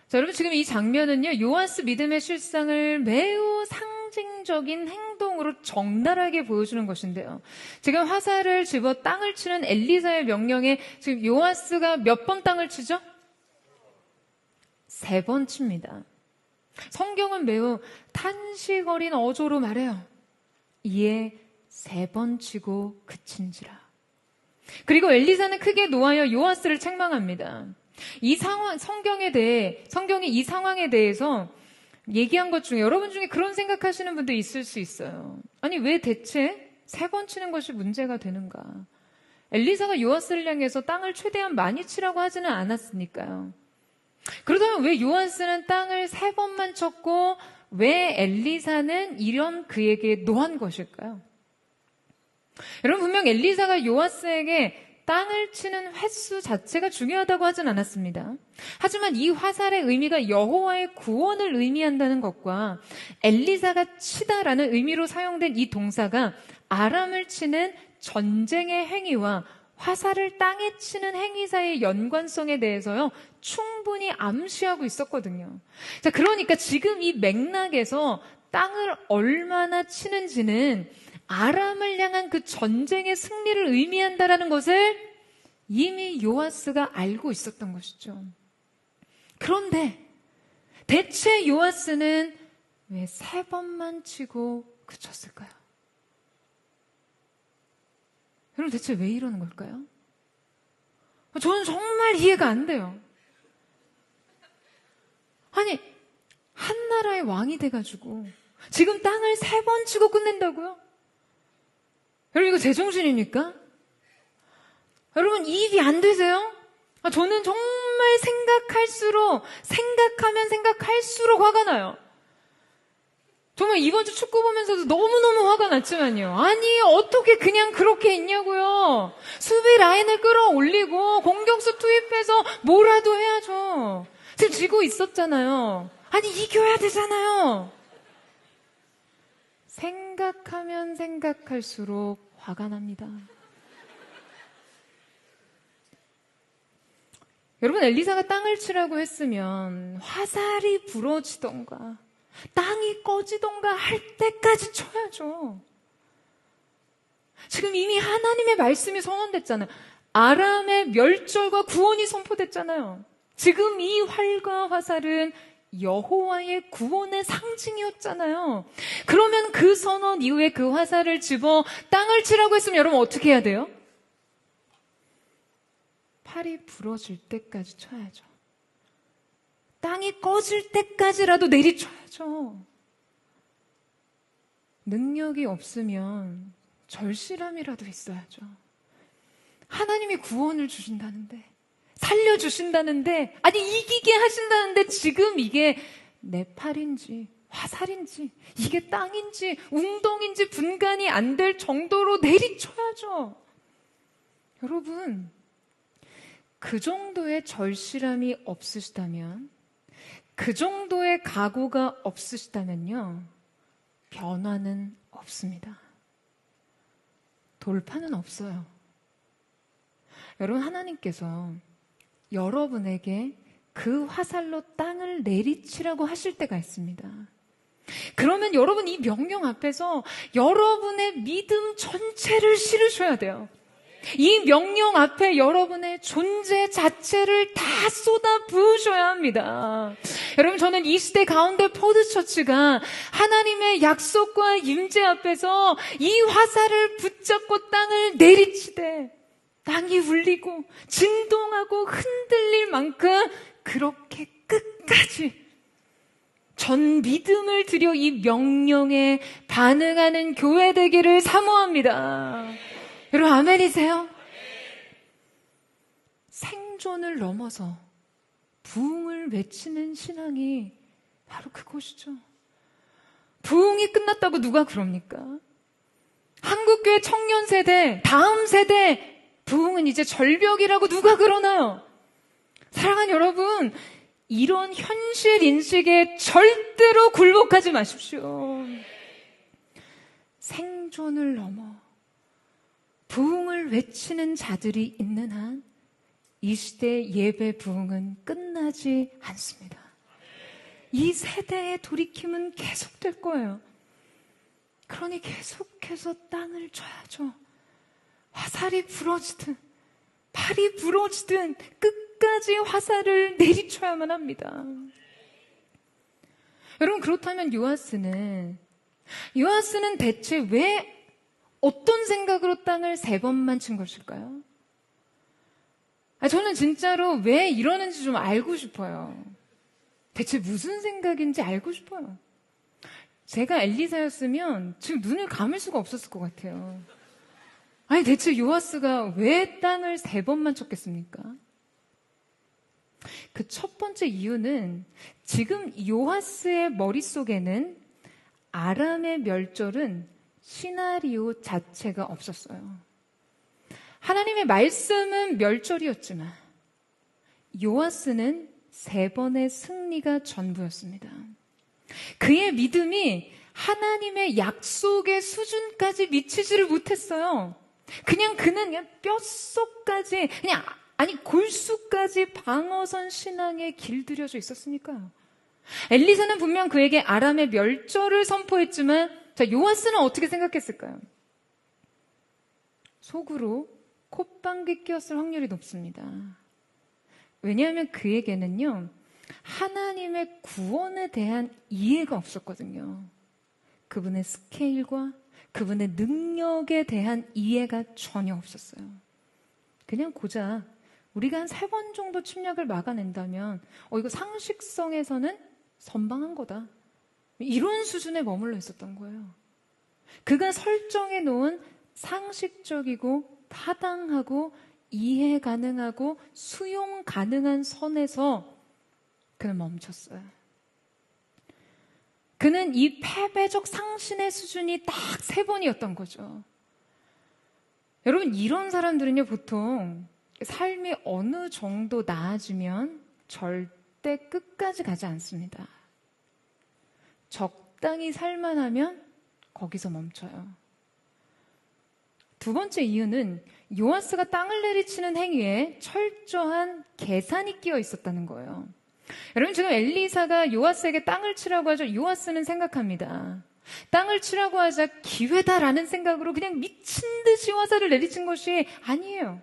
자, 여러분, 지금 이 장면은요, 요아스 믿음의 실상을 매우 상징적인 행동으로 적나라하게 보여주는 것인데요. 지금 화살을 집어 땅을 치는 엘리사의 명령에 지금 요아스가 몇 번 땅을 치죠? 3번 칩니다. 성경은 매우 탄식 어린 어조로 말해요. 이에 3번 치고 그친지라. 그리고 엘리사는 크게 노하여 요아스를 책망합니다. 이 상황, 성경이 이 상황에 대해서 얘기한 것 중에 여러분 중에 그런 생각하시는 분도 있을 수 있어요. 아니, 왜 대체 3번 치는 것이 문제가 되는가? 엘리사가 요아스를 향해서 땅을 최대한 많이 치라고 하지는 않았으니까요. 그러다면 왜 요아스는 땅을 3번만 쳤고 왜 엘리사는 이런 그에게 노한 것일까요? 여러분, 분명 엘리사가 요아스에게 땅을 치는 횟수 자체가 중요하다고 하진 않았습니다. 하지만 이 화살의 의미가 여호와의 구원을 의미한다는 것과 엘리사가 치다라는 의미로 사용된 이 동사가 아람을 치는 전쟁의 행위와 화살을 땅에 치는 행위 사이의 연관성에 대해서요, 충분히 암시하고 있었거든요. 자, 그러니까 지금 이 맥락에서 땅을 얼마나 치는지는 아람을 향한 그 전쟁의 승리를 의미한다라는 것을 이미 요아스가 알고 있었던 것이죠. 그런데 대체 요아스는 왜 3번만 치고 그쳤을까요? 여러분, 대체 왜 이러는 걸까요? 저는 정말 이해가 안 돼요. 아니, 한 나라의 왕이 돼가지고 지금 땅을 3번 치고 끝낸다고요? 여러분, 이거 제정신입니까? 여러분, 이입이 안 되세요? 저는 정말 생각하면 생각할수록 화가 나요. 정말 이번 주 축구 보면서도 너무너무 화가 났지만요. 아니, 어떻게 그냥 그렇게 있냐고요. 수비 라인을 끌어올리고 공격수 투입해서 뭐라도 해야죠. 지금 지고 있었잖아요. 아니, 이겨야 되잖아요. 생각하면 생각할수록 화가 납니다. 여러분, 엘리사가 땅을 치라고 했으면 화살이 부러지던가 땅이 꺼지던가 할 때까지 쳐야죠. 지금 이미 하나님의 말씀이 선언됐잖아요. 아람의 멸절과 구원이 선포됐잖아요. 지금 이 활과 화살은 여호와의 구원의 상징이었잖아요. 그러면 그 선언 이후에 그 화살을 집어 땅을 치라고 했으면 여러분 어떻게 해야 돼요? 팔이 부러질 때까지 쳐야죠. 땅이 꺼질 때까지라도 내리쳐야죠. 능력이 없으면 절실함이라도 있어야죠. 하나님이 구원을 주신다는데, 살려주신다는데, 아니 이기게 하신다는데 지금 이게 내 팔인지 화살인지 이게 땅인지 웅덩인지 분간이 안 될 정도로 내리쳐야죠. 여러분, 그 정도의 절실함이 없으시다면, 그 정도의 각오가 없으시다면요, 변화는 없습니다. 돌파는 없어요. 여러분, 하나님께서 여러분에게 그 화살로 땅을 내리치라고 하실 때가 있습니다. 그러면 여러분 이 명령 앞에서 여러분의 믿음 전체를 실으셔야 돼요. 이 명령 앞에 여러분의 존재 자체를 다 쏟아 부으셔야 합니다. 여러분, 저는 이 시대 가운데 포드처치가 하나님의 약속과 임재 앞에서 이 화살을 붙잡고 땅을 내리치되 땅이 울리고 진동하고 흔들릴 만큼 그렇게 끝까지 전 믿음을 들여 이 명령에 반응하는 교회 되기를 사모합니다. 여러분, 아멘이세요? 생존을 넘어서 부흥을 외치는 신앙이 바로 그것이죠. 부흥이 끝났다고 누가 그럽니까? 한국교회 청년 세대, 다음 세대 부흥은 이제 절벽이라고 누가 그러나요? 사랑하는 여러분, 이런 현실 인식에 절대로 굴복하지 마십시오. 생존을 넘어 부흥을 외치는 자들이 있는 한 이 시대의 예배 부흥은 끝나지 않습니다. 이 세대의 돌이킴은 계속될 거예요. 그러니 계속해서 땅을 쳐야죠. 화살이 부러지든 팔이 부러지든 끝까지 화살을 내리쳐야만 합니다. 여러분, 그렇다면 요아스는 대체 왜 어떤 생각으로 땅을 3번만 친 것일까요? 저는 진짜로 왜 이러는지 좀 알고 싶어요. 대체 무슨 생각인지 알고 싶어요. 제가 엘리사였으면 지금 눈을 감을 수가 없었을 것 같아요. 아니, 대체 요아스가 왜 땅을 3번만 쳤겠습니까? 그 첫 번째 이유는 지금 요아스의 머릿속에는 아람의 멸절은 시나리오 자체가 없었어요. 하나님의 말씀은 멸절이었지만 요아스는 3번의 승리가 전부였습니다. 그의 믿음이 하나님의 약속의 수준까지 미치지를 못했어요. 그는 뼛속까지, 골수까지 방어선 신앙에 길들여져 있었으니까요. 엘리사는 분명 그에게 아람의 멸절을 선포했지만, 요아스는 어떻게 생각했을까요? 속으로 콧방귀 뀌었을 확률이 높습니다. 왜냐하면 그에게는요, 하나님의 구원에 대한 이해가 없었거든요. 그분의 스케일과 그분의 능력에 대한 이해가 전혀 없었어요. 그냥 고작 우리가 한 3번 정도 침략을 막아낸다면 이거 상식성에서는 선방한 거다. 이런 수준에 머물러 있었던 거예요. 그가 설정해 놓은 상식적이고 타당하고 이해 가능하고 수용 가능한 선에서 그는 멈췄어요. 그는 이 패배적 상신의 수준이 딱 3번이었던 거죠. 여러분, 이런 사람들은요, 보통 삶이 어느 정도 나아지면 절대 끝까지 가지 않습니다. 적당히 살만하면 거기서 멈춰요. 두 번째 이유는 요아스가 땅을 내리치는 행위에 철저한 계산이 끼어 있었다는 거예요. 여러분, 지금 엘리사가 요아스에게 땅을 치라고 하죠. 요아스는 생각합니다. 땅을 치라고 하자 기회다라는 생각으로 그냥 미친 듯이 화살을 내리친 것이 아니에요.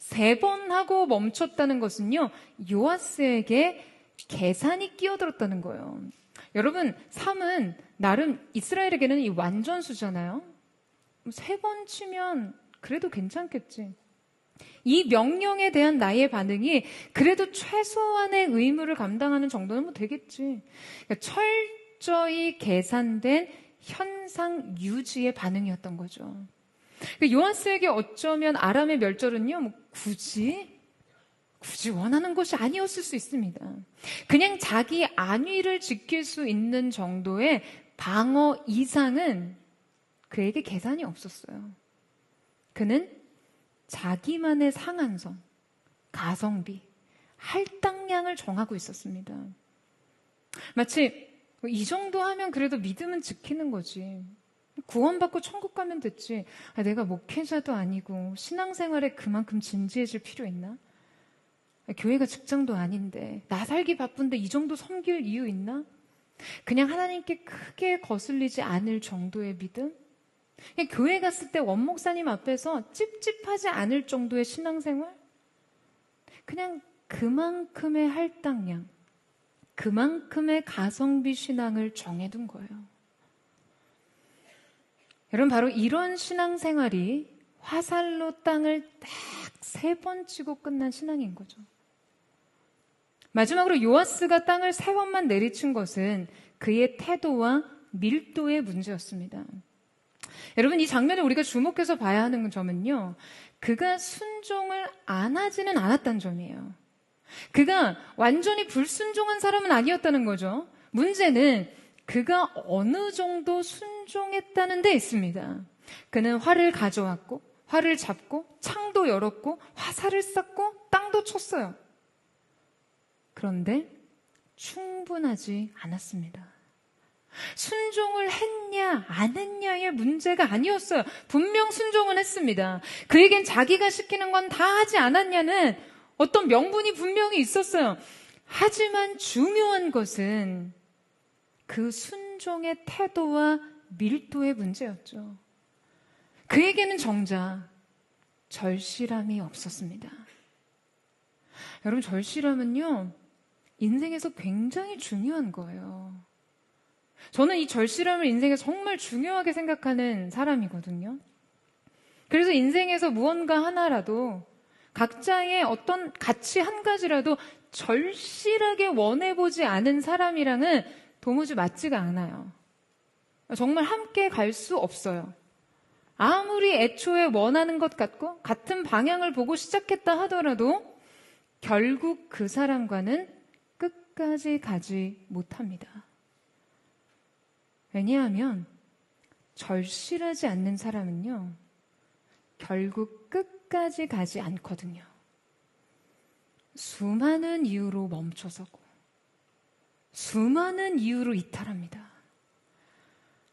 3번 하고 멈췄다는 것은요, 요아스에게 계산이 끼어들었다는 거예요. 여러분, 삶은 나름 이스라엘에게는 이 완전수잖아요. 3번 치면 그래도 괜찮겠지. 이 명령에 대한 나의 반응이 그래도 최소한의 의무를 감당하는 정도는 뭐 되겠지. 그러니까 철저히 계산된 현상 유지의 반응이었던 거죠. 요아스에게 어쩌면 아람의 멸절은요, 뭐 굳이 원하는 것이 아니었을 수 있습니다. 그냥 자기 안위를 지킬 수 있는 정도의 방어 이상은 그에게 계산이 없었어요. 그는 자기만의 상한선, 가성비, 할당량을 정하고 있었습니다. 마치 이 정도 하면 그래도 믿음은 지키는 거지. 구원받고 천국 가면 됐지. 내가 목회자도 아니고 신앙생활에 그만큼 진지해질 필요 있나? 교회가 직장도 아닌데 나 살기 바쁜데 이 정도 섬길 이유 있나? 그냥 하나님께 크게 거슬리지 않을 정도의 믿음? 그냥 교회 갔을 때 원목사님 앞에서 찝찝하지 않을 정도의 신앙생활? 그냥 그만큼의 할당량, 그만큼의 가성비 신앙을 정해둔 거예요. 여러분, 바로 이런 신앙생활이 화살로 땅을 딱 3번 치고 끝난 신앙인 거죠. 마지막으로 요아스가 땅을 3번만 내리친 것은 그의 태도와 밀도의 문제였습니다. 여러분, 이 장면을 우리가 주목해서 봐야 하는 점은요, 그가 순종을 안 하지는 않았다는 점이에요. 그가 완전히 불순종한 사람은 아니었다는 거죠. 문제는 그가 어느 정도 순종했다는 데 있습니다. 그는 활을 가져왔고, 활을 잡고, 창도 열었고, 화살을 쐈고, 땅도 쳤어요. 그런데 충분하지 않았습니다. 순종을 했냐 안 했냐의 문제가 아니었어요. 분명 순종은 했습니다. 그에겐 자기가 시키는 건 다 하지 않았냐는 어떤 명분이 분명히 있었어요. 하지만 중요한 것은 그 순종의 태도와 밀도의 문제였죠. 그에게는 정작 절실함이 없었습니다. 여러분, 절실함은요, 인생에서 굉장히 중요한 거예요. 저는 이 절실함을 인생에 정말 중요하게 생각하는 사람이거든요. 그래서 인생에서 무언가 하나라도 각자의 어떤 가치 한 가지라도 절실하게 원해보지 않은 사람이랑은 도무지 맞지가 않아요. 정말 함께 갈 수 없어요. 아무리 애초에 원하는 것 같고 같은 방향을 보고 시작했다 하더라도 결국 그 사람과는 끝까지 가지 못합니다. 왜냐하면 절실하지 않는 사람은요, 결국 끝까지 가지 않거든요. 수많은 이유로 멈춰서고 수많은 이유로 이탈합니다.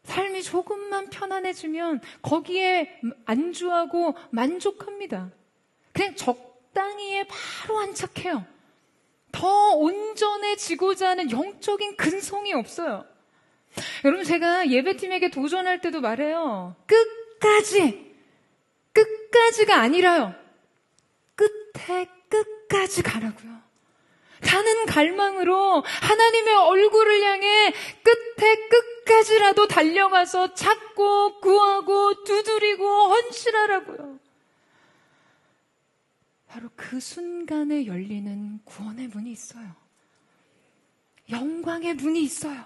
삶이 조금만 편안해지면 거기에 안주하고 만족합니다. 그냥 적당히에 바로 안착해요. 더 온전해지고자 하는 영적인 근성이 없어요. 여러분, 제가 예배팀에게 도전할 때도 말해요. 끝까지 끝까지가 아니라요. 끝에 끝까지 가라고요. 가는 갈망으로 하나님의 얼굴을 향해 끝에 끝까지라도 달려가서 찾고 구하고 두드리고 헌신하라고요. 바로 그 순간에 열리는 구원의 문이 있어요. 영광의 문이 있어요.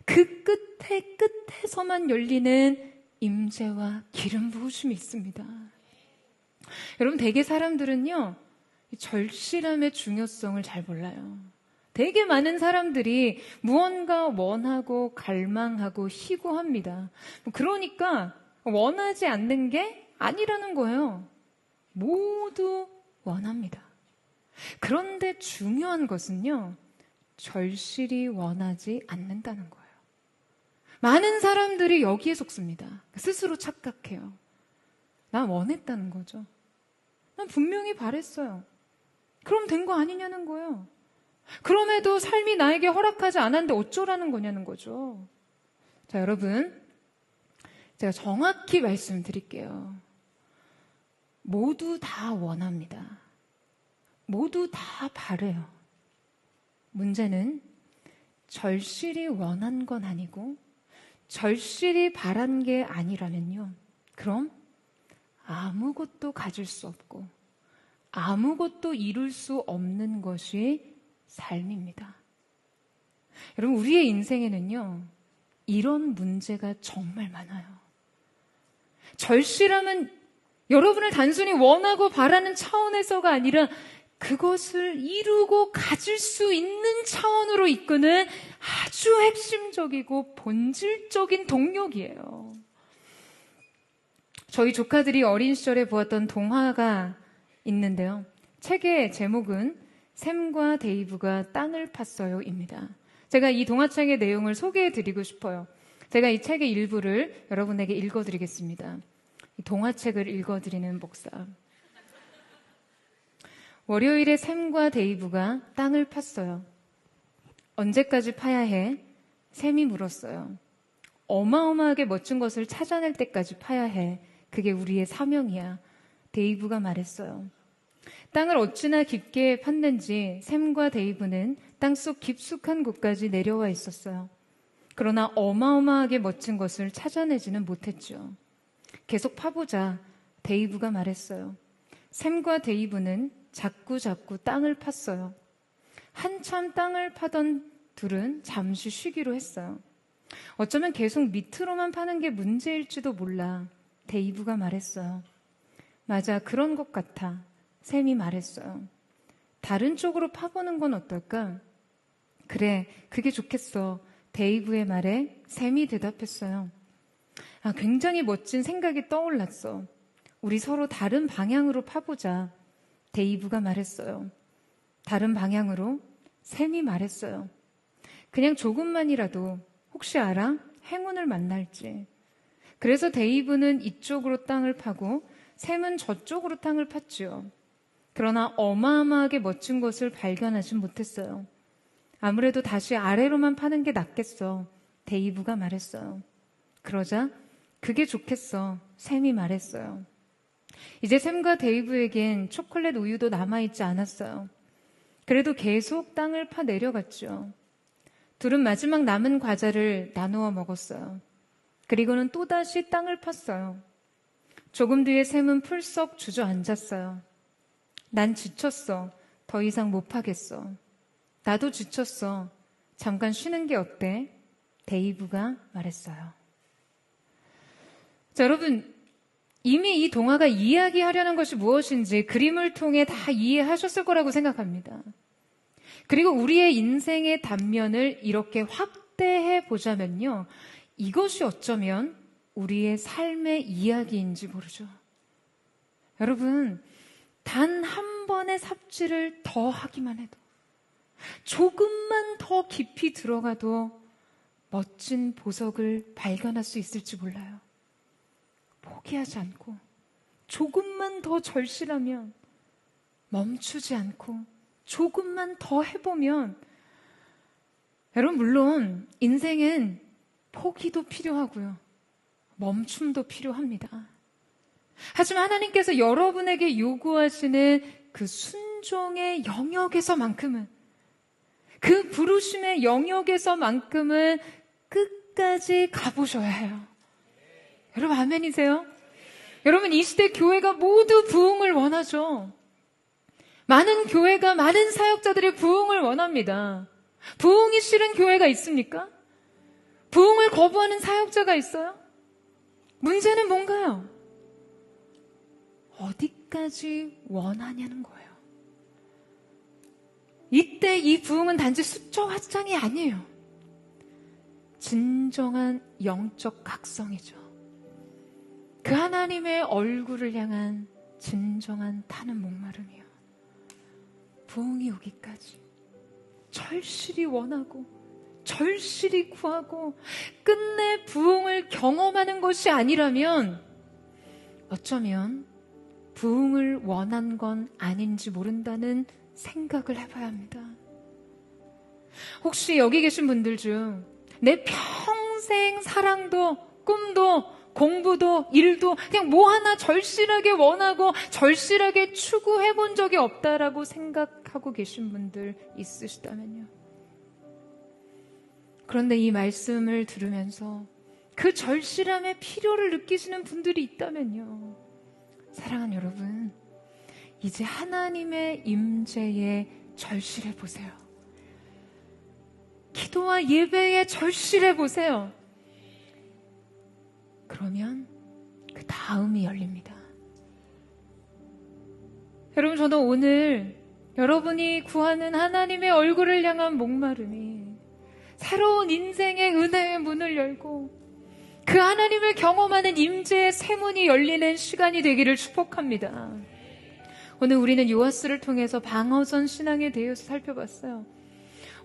그 끝에서만 열리는 임재와 기름 부으심이 있습니다. 여러분, 대개 사람들은요, 절실함의 중요성을 잘 몰라요. 되게 많은 사람들이 무언가 원하고 갈망하고 희구합니다. 그러니까 원하지 않는 게 아니라는 거예요. 모두 원합니다. 그런데 중요한 것은요, 절실히 원하지 않는다는 거예요. 많은 사람들이 여기에 속습니다. 스스로 착각해요. 난 원했다는 거죠. 난 분명히 바랬어요. 그럼 된 거 아니냐는 거예요. 그럼에도 삶이 나에게 허락하지 않았는데 어쩌라는 거냐는 거죠. 자, 여러분, 제가 정확히 말씀드릴게요. 모두 다 원합니다. 모두 다 바래요. 문제는 절실히 원한 건 아니고 절실히 바란 게 아니라면요, 그럼 아무것도 가질 수 없고 아무것도 이룰 수 없는 것이 삶입니다. 여러분, 우리의 인생에는요, 이런 문제가 정말 많아요. 절실함은 여러분을 단순히 원하고 바라는 차원에서가 아니라 그것을 이루고 가질 수 있는 차원으로 이끄는 아주 핵심적이고 본질적인 동력이에요. 저희 조카들이 어린 시절에 보았던 동화가 있는데요. 책의 제목은 샘과 데이브가 땅을 팠어요입니다. 제가 이 동화책의 내용을 소개해드리고 싶어요. 제가 이 책의 일부를 여러분에게 읽어드리겠습니다. 이 동화책을 읽어드리는 목사. 월요일에 샘과 데이브가 땅을 팠어요. 언제까지 파야 해? 샘이 물었어요. 어마어마하게 멋진 것을 찾아낼 때까지 파야 해. 그게 우리의 사명이야. 데이브가 말했어요. 땅을 어찌나 깊게 팠는지 샘과 데이브는 땅속 깊숙한 곳까지 내려와 있었어요. 그러나 어마어마하게 멋진 것을 찾아내지는 못했죠. 계속 파보자. 데이브가 말했어요. 샘과 데이브는 자꾸 땅을 팠어요. 한참 땅을 파던 둘은 잠시 쉬기로 했어요. 어쩌면 계속 밑으로만 파는 게 문제일지도 몰라. 데이브가 말했어요. 맞아, 그런 것 같아. 샘이 말했어요. 다른 쪽으로 파보는 건 어떨까? 그래, 그게 좋겠어. 데이브의 말에 샘이 대답했어요. 굉장히 멋진 생각이 떠올랐어. 우리 서로 다른 방향으로 파보자. 데이브가 말했어요. 다른 방향으로? 샘이 말했어요. 그냥 조금만이라도 혹시 알아? 행운을 만날지. 그래서 데이브는 이쪽으로 땅을 파고 샘은 저쪽으로 땅을 팠지요. 그러나 어마어마하게 멋진 것을 발견하진 못했어요. 아무래도 다시 아래로만 파는 게 낫겠어. 데이브가 말했어요. 그러자 그게 좋겠어. 샘이 말했어요. 이제 샘과 데이브에겐 초콜릿 우유도 남아있지 않았어요. 그래도 계속 땅을 파 내려갔죠. 둘은 마지막 남은 과자를 나누어 먹었어요. 그리고는 또다시 땅을 팠어요. 조금 뒤에 샘은 풀썩 주저앉았어요. 난 지쳤어. 더 이상 못 파겠어. 나도 지쳤어. 잠깐 쉬는 게 어때? 데이브가 말했어요. 자, 여러분, 이미 이 동화가 이야기하려는 것이 무엇인지 그림을 통해 다 이해하셨을 거라고 생각합니다. 그리고 우리의 인생의 단면을 이렇게 확대해 보자면요, 이것이 어쩌면 우리의 삶의 이야기인지 모르죠. 여러분, 단 한 번의 삽질을 더 하기만 해도, 조금만 더 깊이 들어가도 멋진 보석을 발견할 수 있을지 몰라요. 포기하지 않고 조금만 더 절실하면, 멈추지 않고 조금만 더 해보면, 여러분, 물론 인생은 포기도 필요하고요, 멈춤도 필요합니다. 하지만 하나님께서 여러분에게 요구하시는 그 순종의 영역에서만큼은, 그 부르심의 영역에서만큼은 끝까지 가보셔야 해요. 여러분 아멘이세요? 여러분, 이 시대 교회가 모두 부흥을 원하죠. 많은 교회가, 많은 사역자들이 부흥을 원합니다. 부흥이 싫은 교회가 있습니까? 부흥을 거부하는 사역자가 있어요? 문제는 뭔가요? 어디까지 원하냐는 거예요. 이때 이 부흥은 단지 숫자 확장이 아니에요. 진정한 영적 각성이죠. 그 하나님의 얼굴을 향한 진정한 타는 목마름이요. 부흥이 오기까지 절실히 원하고 절실히 구하고 끝내 부흥을 경험하는 것이 아니라면 어쩌면 부흥을 원한 건 아닌지 모른다는 생각을 해봐야 합니다. 혹시 여기 계신 분들 중 내 평생 사랑도 꿈도 공부도 일도 그냥 뭐 하나 절실하게 원하고 절실하게 추구해 본 적이 없다라고 생각하고 계신 분들 있으시다면요. 그런데 이 말씀을 들으면서 그 절실함의 필요를 느끼시는 분들이 있다면요. 사랑하는 여러분, 이제 하나님의 임재에 절실해 보세요. 기도와 예배에 절실해 보세요. 그러면 그 다음이 열립니다. 여러분, 저는 오늘 여러분이 구하는 하나님의 얼굴을 향한 목마름이 새로운 인생의 은혜의 문을 열고 그 하나님을 경험하는 임재의 새문이 열리는 시간이 되기를 축복합니다. 오늘 우리는 요아스를 통해서 방어선 신앙에 대해서 살펴봤어요.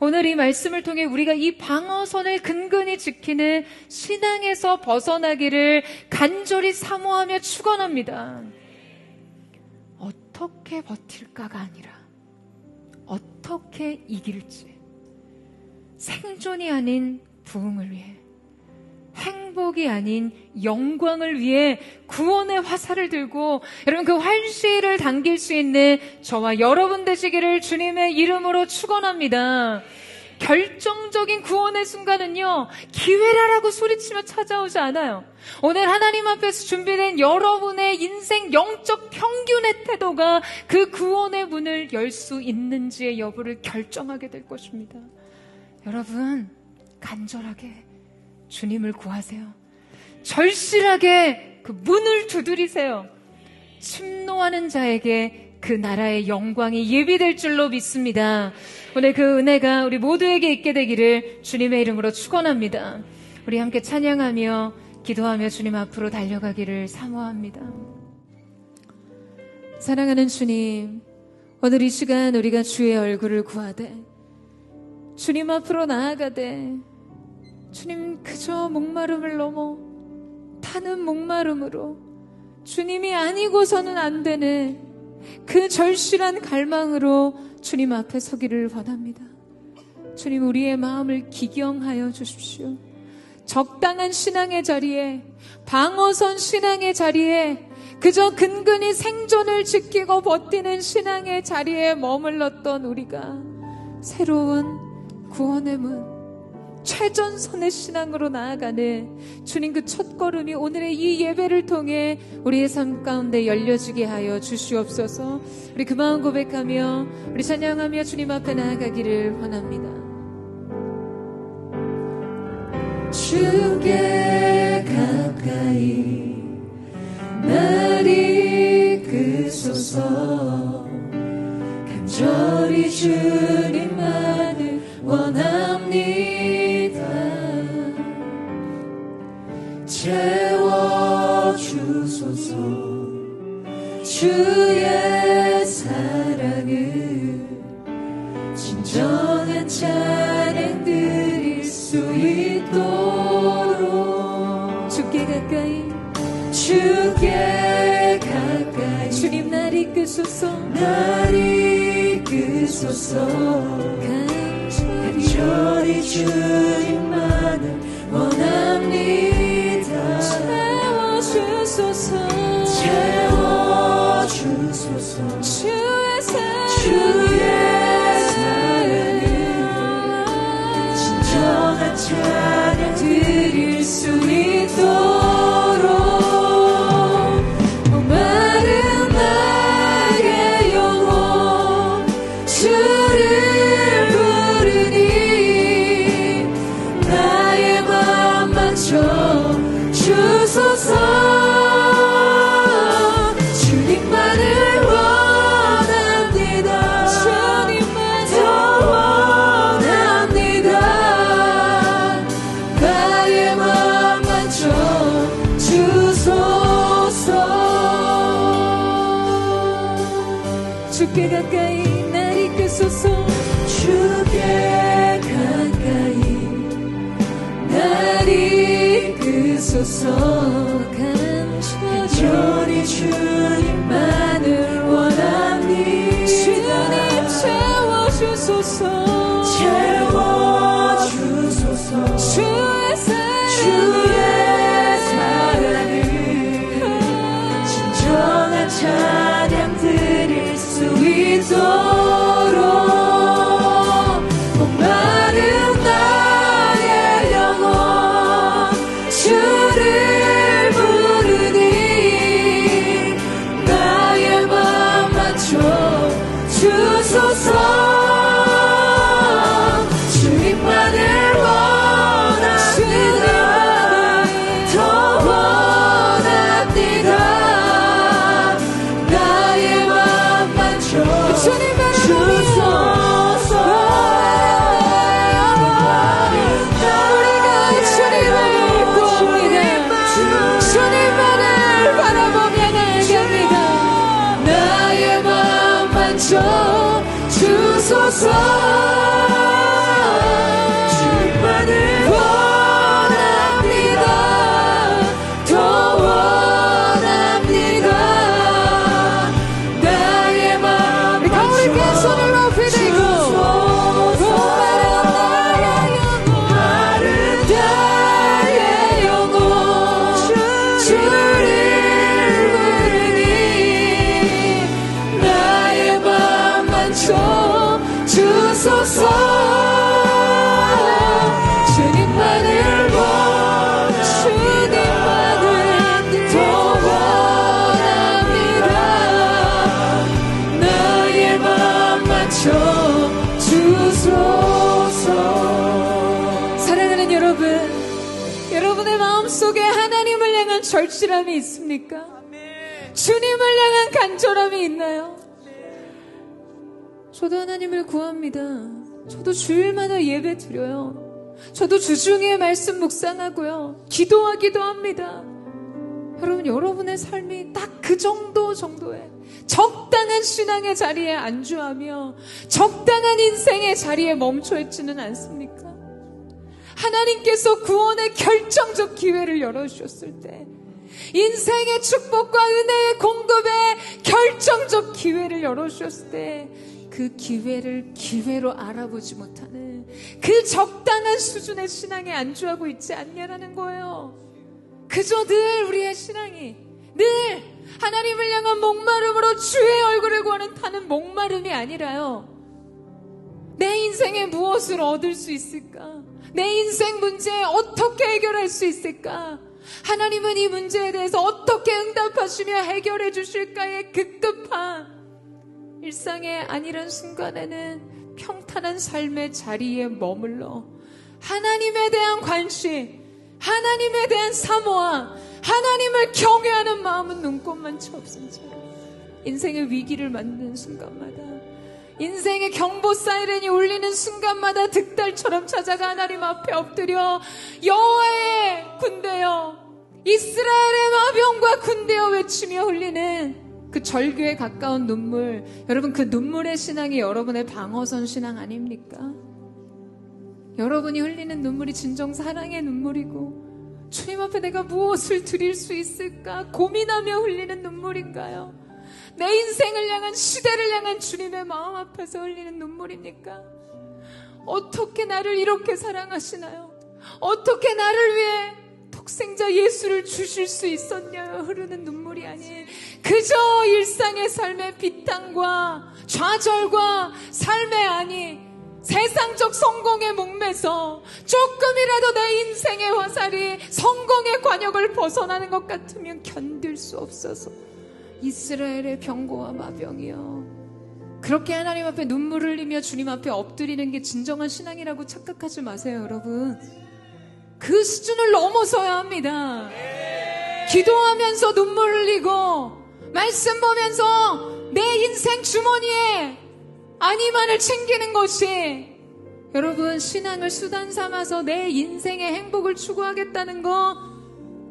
오늘 이 말씀을 통해 우리가 이 방어선을 근근히 지키는 신앙에서 벗어나기를 간절히 사모하며 축원합니다. 어떻게 버틸까가 아니라 어떻게 이길지, 생존이 아닌 부흥을 위해, 행복이 아닌 영광을 위해 구원의 화살을 들고 여러분 그 활시를 당길 수 있는 저와 여러분 되시기를 주님의 이름으로 축원합니다. 결정적인 구원의 순간은요, 기회라라고 소리치며 찾아오지 않아요. 오늘 하나님 앞에서 준비된 여러분의 인생 영적 평균의 태도가 그 구원의 문을 열 수 있는지의 여부를 결정하게 될 것입니다. 여러분, 간절하게 주님을 구하세요. 절실하게 그 문을 두드리세요. 침노하는 자에게 그 나라의 영광이 예비될 줄로 믿습니다. 오늘 그 은혜가 우리 모두에게 있게 되기를 주님의 이름으로 축원합니다. 우리 함께 찬양하며 기도하며 주님 앞으로 달려가기를 사모합니다. 사랑하는 주님, 오늘 이 시간 우리가 주의 얼굴을 구하되 주님 앞으로 나아가되 주님 그저 목마름을 넘어 타는 목마름으로 주님이 아니고서는 안 되는 그 절실한 갈망으로 주님 앞에 서기를 원합니다. 주님, 우리의 마음을 기경하여 주십시오. 적당한 신앙의 자리에, 방어선 신앙의 자리에, 그저 근근히 생존을 지키고 버티는 신앙의 자리에 머물렀던 우리가 새로운 구원의 문, 최전선의 신앙으로 나아가는 주님 그 첫걸음이 오늘의 이 예배를 통해 우리의 삶 가운데 열려지게 하여 주시옵소서. 우리 그 마음 고백하며 우리 찬양하며 주님 앞에 나아가기를 원합니다. 주께 가까이 날 이끄소서. 간절히 주님만을 원합니다. 채워주소서. 주의 사랑을 진정한 찬양 드릴 수 있도록 주께 가까이, 주께 가까이 주님 날 이끄소서. 날 이끄소서. 간절히 주님만을 원합니다. 채워주소서. 채워주소서. 주의 사랑을 진정한 찬양 드릴 수 있도록 목마른 나의 영혼 주를 부르니 나의 맘 만져 주소서. 주님만을 원합니다. 주님만 더 원합니다. 나의 맘 만져 주소서. 주께 가까이 날 이끄소서. 주께 가까이 날 이끄소서. 간절히 주님만을 원합니다. 주님 채워주소서. 채워주소서. 주의 사랑을 진정한 찬양 드릴 수 있도록 목마른 나의 영혼 주를 부르니 나의 맘 맞춰 주소서. 주님만을 원합니다. 더 원합니다. 나의 맘 맞춰 주소서. 우리가 주님을 구합니다. 주님만을 바라보며 나갑니다. 나의 맘 만져 주소서. 주님만을 원합니다. 더 원합니다. 나의 맘 만져 손을 높이 들고 나의 영혼 주를 부르니 나의 맘 만져 주소서. 주님만을 더 원합니다. 나의 맘 맞춰 주소서. 사랑하는 여러분, 여러분의 마음속에 하나님을 향한 절실함이 있습니까? 주님을 향한 간절함이 있나요? 저도 하나님을 구합니다. 저도 주일마다 예배 드려요. 저도 주중에 말씀 묵상하고요. 기도하기도 합니다. 여러분, 여러분의 삶이 딱 그 정도의 적당한 신앙의 자리에 안주하며 적당한 인생의 자리에 멈춰 있지는 않습니까? 하나님께서 구원의 결정적 기회를 열어주셨을 때, 인생의 축복과 은혜의 공급에 결정적 기회를 열어주셨을 때, 그 기회를 기회로 알아보지 못하는 그 적당한 수준의 신앙에 안주하고 있지 않냐라는 거예요. 그저 늘 우리의 신앙이 늘 하나님을 향한 목마름으로 주의 얼굴을 구하는 타는 목마름이 아니라요, 내 인생에 무엇을 얻을 수 있을까? 내 인생 문제에 어떻게 해결할 수 있을까? 하나님은 이 문제에 대해서 어떻게 응답하시며 해결해 주실까의 급급한 일상의 안일한 순간에는 평탄한 삶의 자리에 머물러 하나님에 대한 관심, 하나님에 대한 사모와 하나님을 경외하는 마음은 눈꼽만치 없은 채 인생의 위기를 맞는 순간마다, 인생의 경보 사이렌이 울리는 순간마다 득달처럼 찾아가 하나님 앞에 엎드려 여호와의 군대여, 이스라엘의 마병과 군대여 외치며 흘리는 그 절규에 가까운 눈물, 여러분, 그 눈물의 신앙이 여러분의 방어선 신앙 아닙니까? 여러분이 흘리는 눈물이 진정 사랑의 눈물이고, 주님 앞에 내가 무엇을 드릴 수 있을까 고민하며 흘리는 눈물인가요? 내 인생을 향한, 시대를 향한 주님의 마음 앞에서 흘리는 눈물입니까? 어떻게 나를 이렇게 사랑하시나요? 어떻게 나를 위해 독생자 예수를 주실 수 있었냐요? 흐르는 눈물이 아닌 그저 일상의 삶의 비탄과 좌절과 삶의 아니 세상적 성공에 목매서 조금이라도 내 인생의 화살이 성공의 관역을 벗어나는 것 같으면 견딜 수 없어서 이스라엘의 병고와 마병이요. 그렇게 하나님 앞에 눈물을 흘리며 주님 앞에 엎드리는 게 진정한 신앙이라고 착각하지 마세요, 여러분. 그 수준을 넘어서야 합니다. 기도하면서 눈물 흘리고 말씀 보면서 내 인생 주머니에 아니만을 챙기는 것이 여러분 신앙을 수단 삼아서 내 인생의 행복을 추구하겠다는 거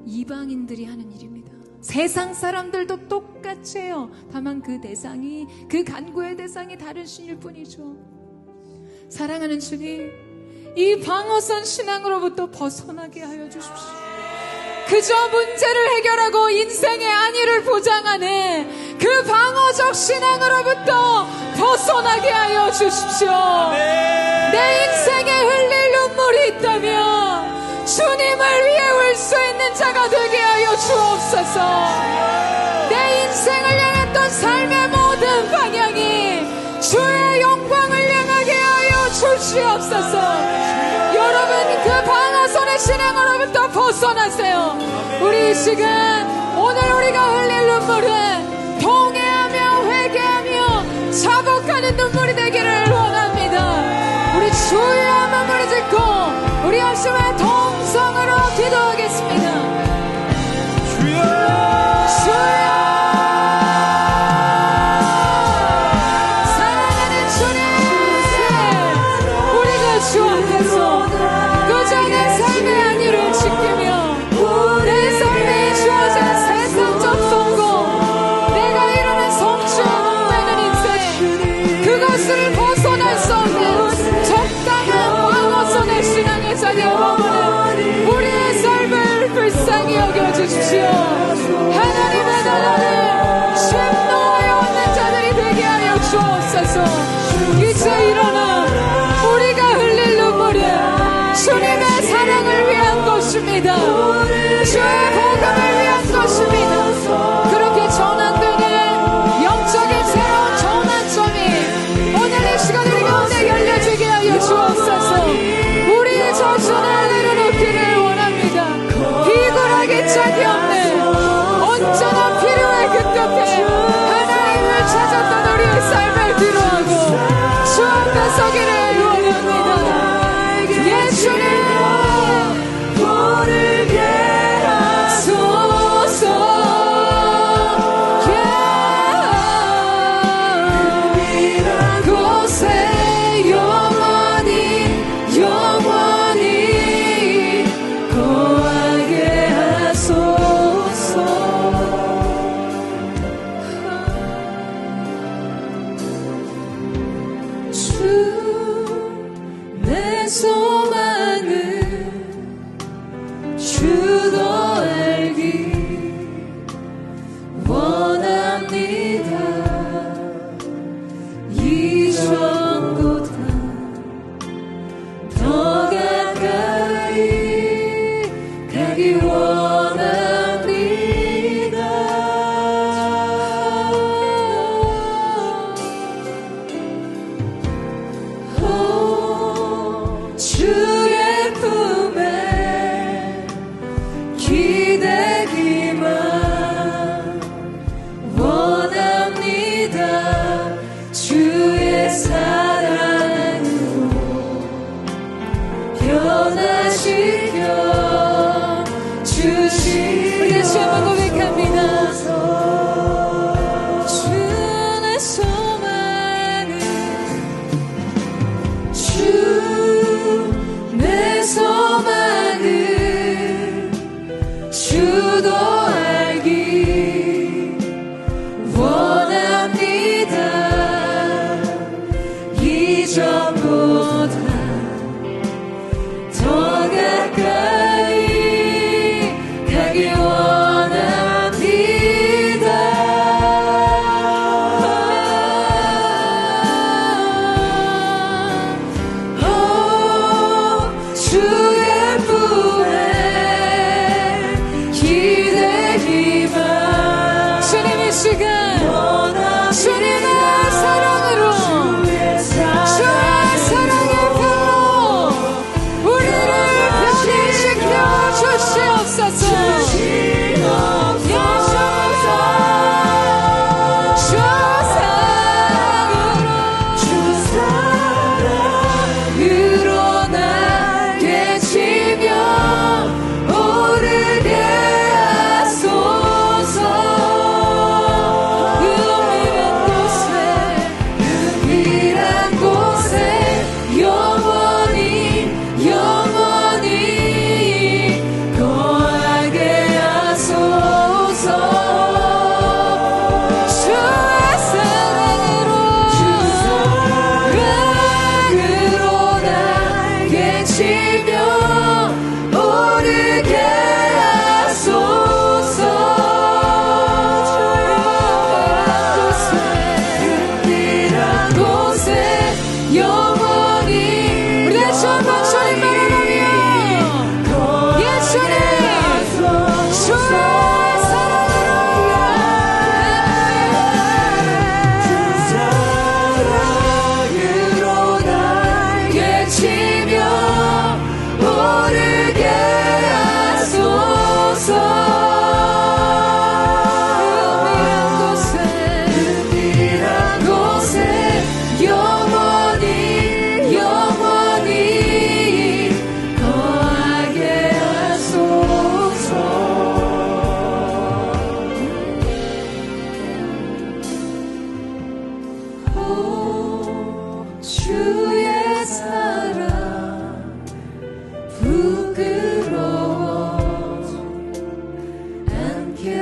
이방인들이 하는 일입니다. 세상 사람들도 똑같이 해요. 다만 그 대상이 그 간구의 대상이 다른 신일 뿐이죠. 사랑하는 주님, 이 방어선 신앙으로부터 벗어나게 하여 주십시오. 그저 문제를 해결하고 인생의 안위를 보장하는 그 방어적 신앙으로부터 벗어나게 하여 주십시오. 내 인생에 흘릴 눈물이 있다면 주님을 위해 울 수 있는 자가 되게 하여 주옵소서. 내 인생을 향했던 삶의 모든 방향이 주의 영광을 향하게 하여 주시옵소서. 여러분 그 방어선의 신앙으로부터 벗어나세요. 우리 이 시간 오늘 우리가 흘릴 눈물은 통회하며 회개하며 자복하는 눈물이 되기를 원합니다. 우리 주의 한번 부르짖고 우리 하심의 동성으로 기도하겠습니다. 주여 사랑하는 주님, 우리가 주 앞에서 그저 내 삶의 안위를 지키며 내 삶에 주어진 세상적 성공, 내가 이루는 성취에 목매는 인생, 그것을 벗어날 수 없는 적당한 방어선의 신앙의 자리에 머무는 우리의 삶을 불쌍히 여겨주십시오. 하나님의 나라를 심노하여 얻는 자들이 되게 하여 주옵소서. 이제 일어나 우리가 흘릴 눈물은 주님의 사랑을 위한 것입니다. 주의 복음을 위한 것입니다. 그렇게 전환되는 영적인 새로운 전환점이 오늘 이 시간 우리 가운데 열려지게 하여 주옵소서. 우리의 저주를 내려놓기를 원합니다. 비굴하기 짝이 없는 언제나 필요의 그 끝에 하나님을 찾았던 우리의 삶을 뒤로하고 주 앞에 서기를 원합니다. 예수님 부르게 하소서. 곳에 영원히 거하게 하소서. 주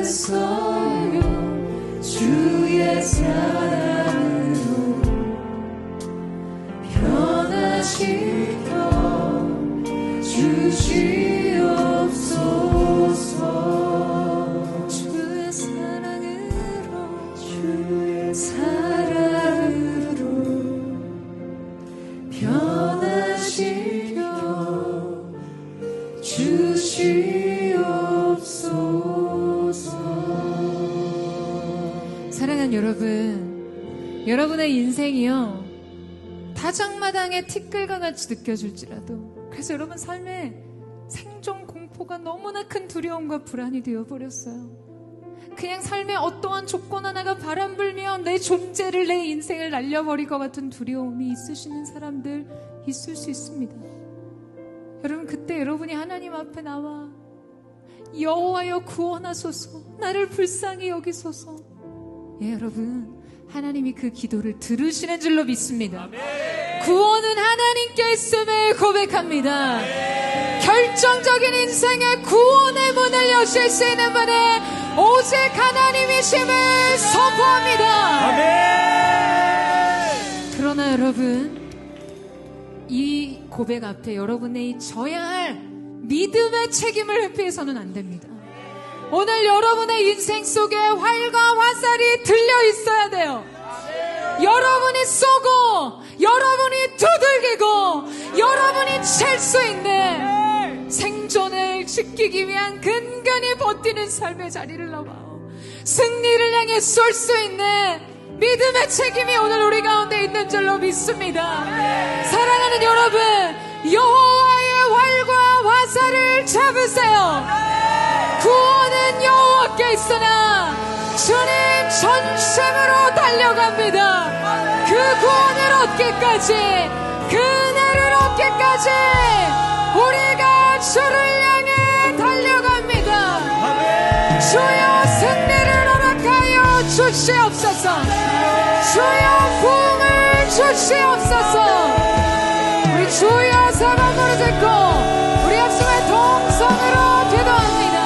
잡으소요. 주의 사랑으로 변화시켜 주시옵소서. 주의 사랑으로 변화시켜 주시옵소서. 사랑하는 여러분, 여러분의 인생이요 다장마당의 티끌과 같이 느껴질지라도, 그래서 여러분 삶에 생존 공포가 너무나 큰 두려움과 불안이 되어버렸어요. 그냥 삶의 어떠한 조건 하나가 바람불면 내 존재를, 내 인생을 날려버릴 것 같은 두려움이 있으시는 사람들 있을 수 있습니다. 여러분, 그때 여러분이 하나님 앞에 나와 여호와여 구원하소서, 나를 불쌍히 여기소서. 예, 여러분, 하나님이 그 기도를 들으시는 줄로 믿습니다. 구원은 하나님께 있음을 고백합니다. 결정적인 인생의 구원의 문을 여실 수 있는 분은 오직 하나님이심을 선포합니다. 그러나 여러분, 이 고백 앞에 여러분의 져야 할 믿음의 책임을 회피해서는 안 됩니다. 오늘 여러분의 인생 속에 활과 화살이 들려 있어야 돼요. 여러분이 쏘고, 여러분이 두들기고, 여러분이 찰 수 있는 생존을 지키기 위한 근간히 버티는 삶의 자리를 나와요. 승리를 향해 쏠 수 있는 믿음의 책임이 오늘 우리 가운데 있는 줄로 믿습니다. 사랑하는 여러분, 여호와의 활과 화살을 잡으세요. 구원은 여호와께 있으나 주님 전심으로 달려갑니다. 그 구원을 얻기까지, 그 은혜를 얻기까지 우리가 주를 향해 달려갑니다. 주여 승리를 허락하여 주시옵소서. 주여 부흥을 주시옵소서. 우리 주여 사랑 부르짖고 우리 합심의 동성으로 기도합니다.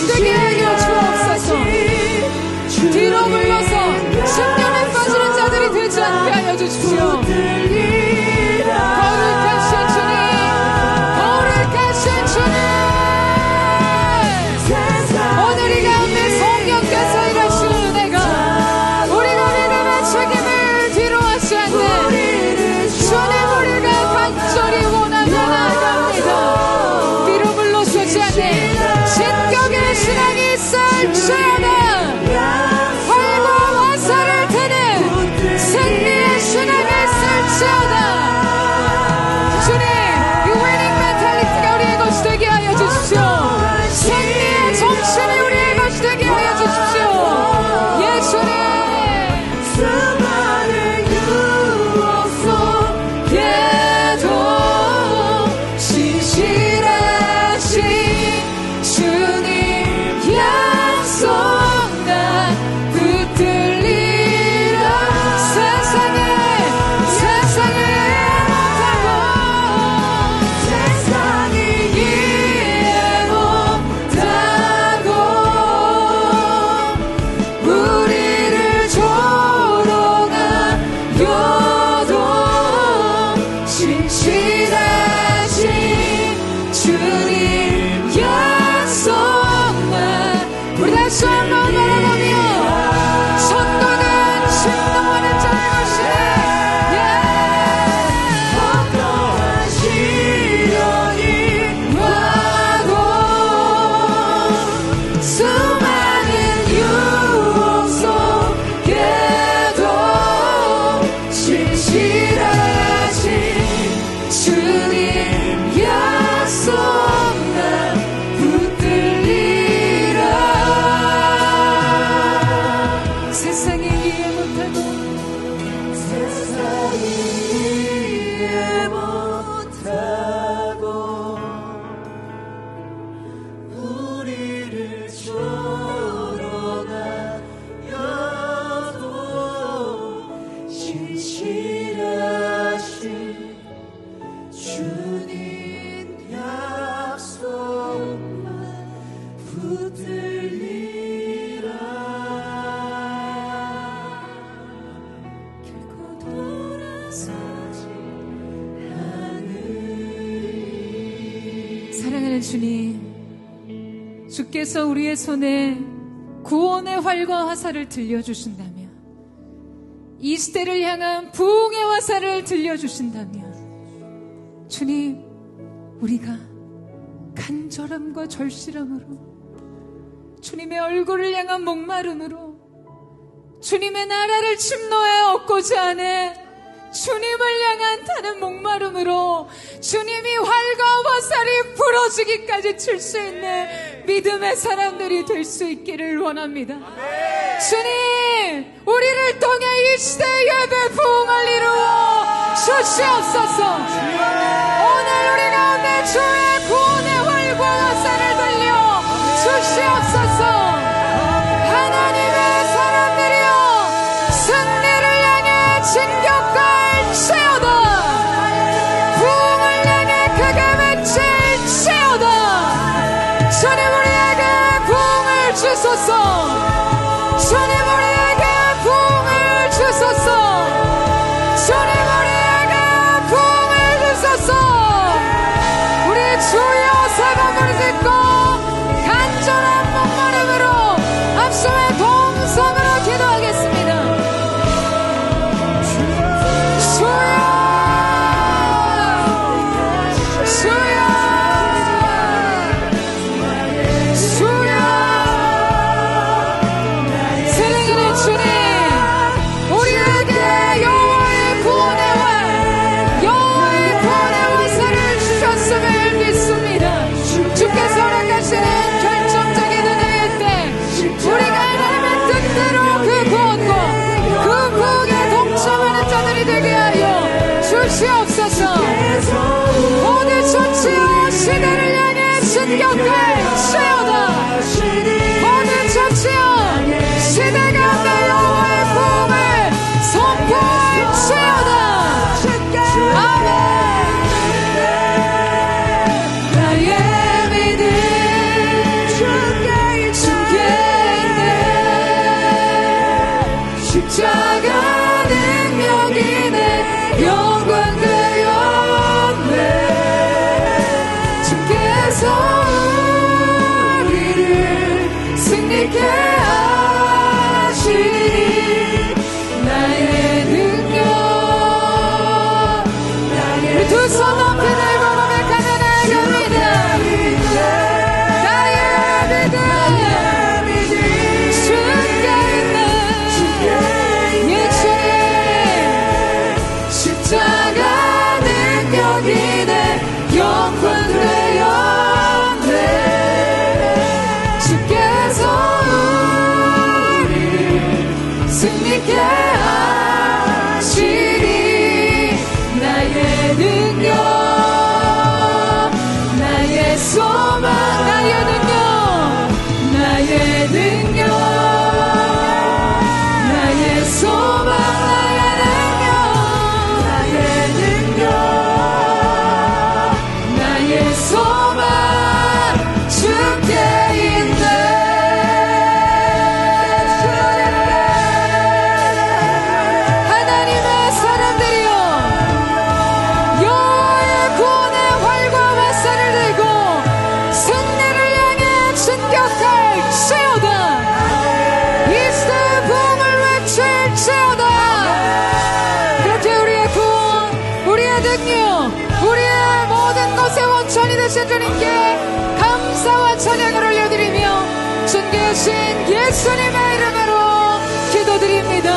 되게 하여 주옵소서. 뒤로 물러서 신념에 빠지는 자들이 되지 않게 하여 주십시오. 거룩하신 주님, 거룩하신 주님, 오늘 이 가운데 성령께서 일하시는 은혜가 우리가 믿음의 책임을 뒤로 하지 않는 주님, 우리가 간절히 원하며 나아갑니다. 뒤로 물러서지 않는 진격의 신앙이 있을지어다. 활과 화살을 드는 승리의 신앙이 있을지어다. 주님, 이 winning mentality가 우리의 것이 되게 하여 주십시오. 승리의 정신이 우리의 것이 되게 하여 주십시오. 예수님, 수많은 유혹 속에도 신실하신 주님 약속 나 붙들리라. 세상에 못하고 세상이 이해 못하고 우리를 조롱하여도 신실하신 주님 약속 우리 다시 한번 바라보며 천국은 침노하는 자의 것이네. 어떠한 시련이 와도 수많은 유혹 속에도 신실하신 주님 약속 나 붙들리라. 세상이 이해 못하고 세상이 이해 못하고 주님 약속만 붙들리라. 결코 돌아서지 않으리. 사랑하는 주님, 주께서 우리의 손에 구원의 활과 화살을 들려주신다면, 이 시대를 향한 부흥의 화살을 들려주신다면, 주님, 우리가 간절함과 절실함으로, 주님의 얼굴을 향한 목마름으로, 주님의 나라를 침노해 얻고자 하는 주님을 향한 타는 목마름으로, 주님이 활과 화살이 부러지기까지 칠 수 있는 믿음의 사람들이 될 수 있기를 원합니다. 주님, 우리를 통해 이 시대 예배 부흥을 이루어 주시옵소서. 오늘 우리 가운데 주의 구원의 활과 화살을 들려 주시옵소서. 하나님의 사람들이여, 승리를 향해 진격할지어다. 부흥을 향해 크게 외칠지어다. 주님, 우리에게 부흥을 주소서. 주님, 우리에게 부흥을 주소서. 주님, 우리에게 부흥을 주소서. 우리 주여 세 번 부르짖고 간절한 목마름으로 합성의 동성으로 기도하겠습니다. 주여, 주여, 주여. 사랑하는 주님, 우리에게 여호와의 구원의 활, 여호와의 구원의 화살을 주셨음을 믿습니다. 주께서 허락하시는 결정적인 은혜의 때, 우리가 하나님의 뜻대로 그 구원과 그 구원에 동참하는 자들이 되게 하여 주시옵소서. 모든 조치와 시대를 향해 진격할지어다. 모든 조치와 시대 가운데 여호와의 부흥을 선포할지어다. 아멘. 나의 믿음 주께 있네. 십자가 능력이 내 영광 되었네. 주께서 우리를 승리케 하시니 나의 능력, 우리 두 손 높이 들고 고백하며 나아갑니다. 나의 믿음 주께 있네. 예, 주님, 십자가 능력이 내 영광 되었네. 주께서 우리를 승리케 하시니 나의 능력, 나의 소망, 나의 능력, 나의 능력, 나의 소망, 나의 능력, 나의 소망 주께 있네. 하나님의 사람들이여, 여호와의 구원의 활과 화살을 들고 승리를 향해 진격할지어다. 이 시대의 부흥을 외칠지어다. 그렇게 우리의 구원, 우리의 능력, 우리의 모든 것의 원천이 되신 주님께 감사와 찬양을 올려드리며 존귀하신 예수님의 이름으로 기도드립니다.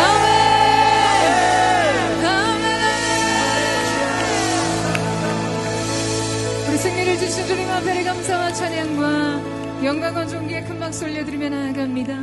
아멘. 아멘. 우리 승리를 주신 주님 앞에 감사와 찬양과 영광과 존귀의 큰 박수 올려드리며 나아갑니다.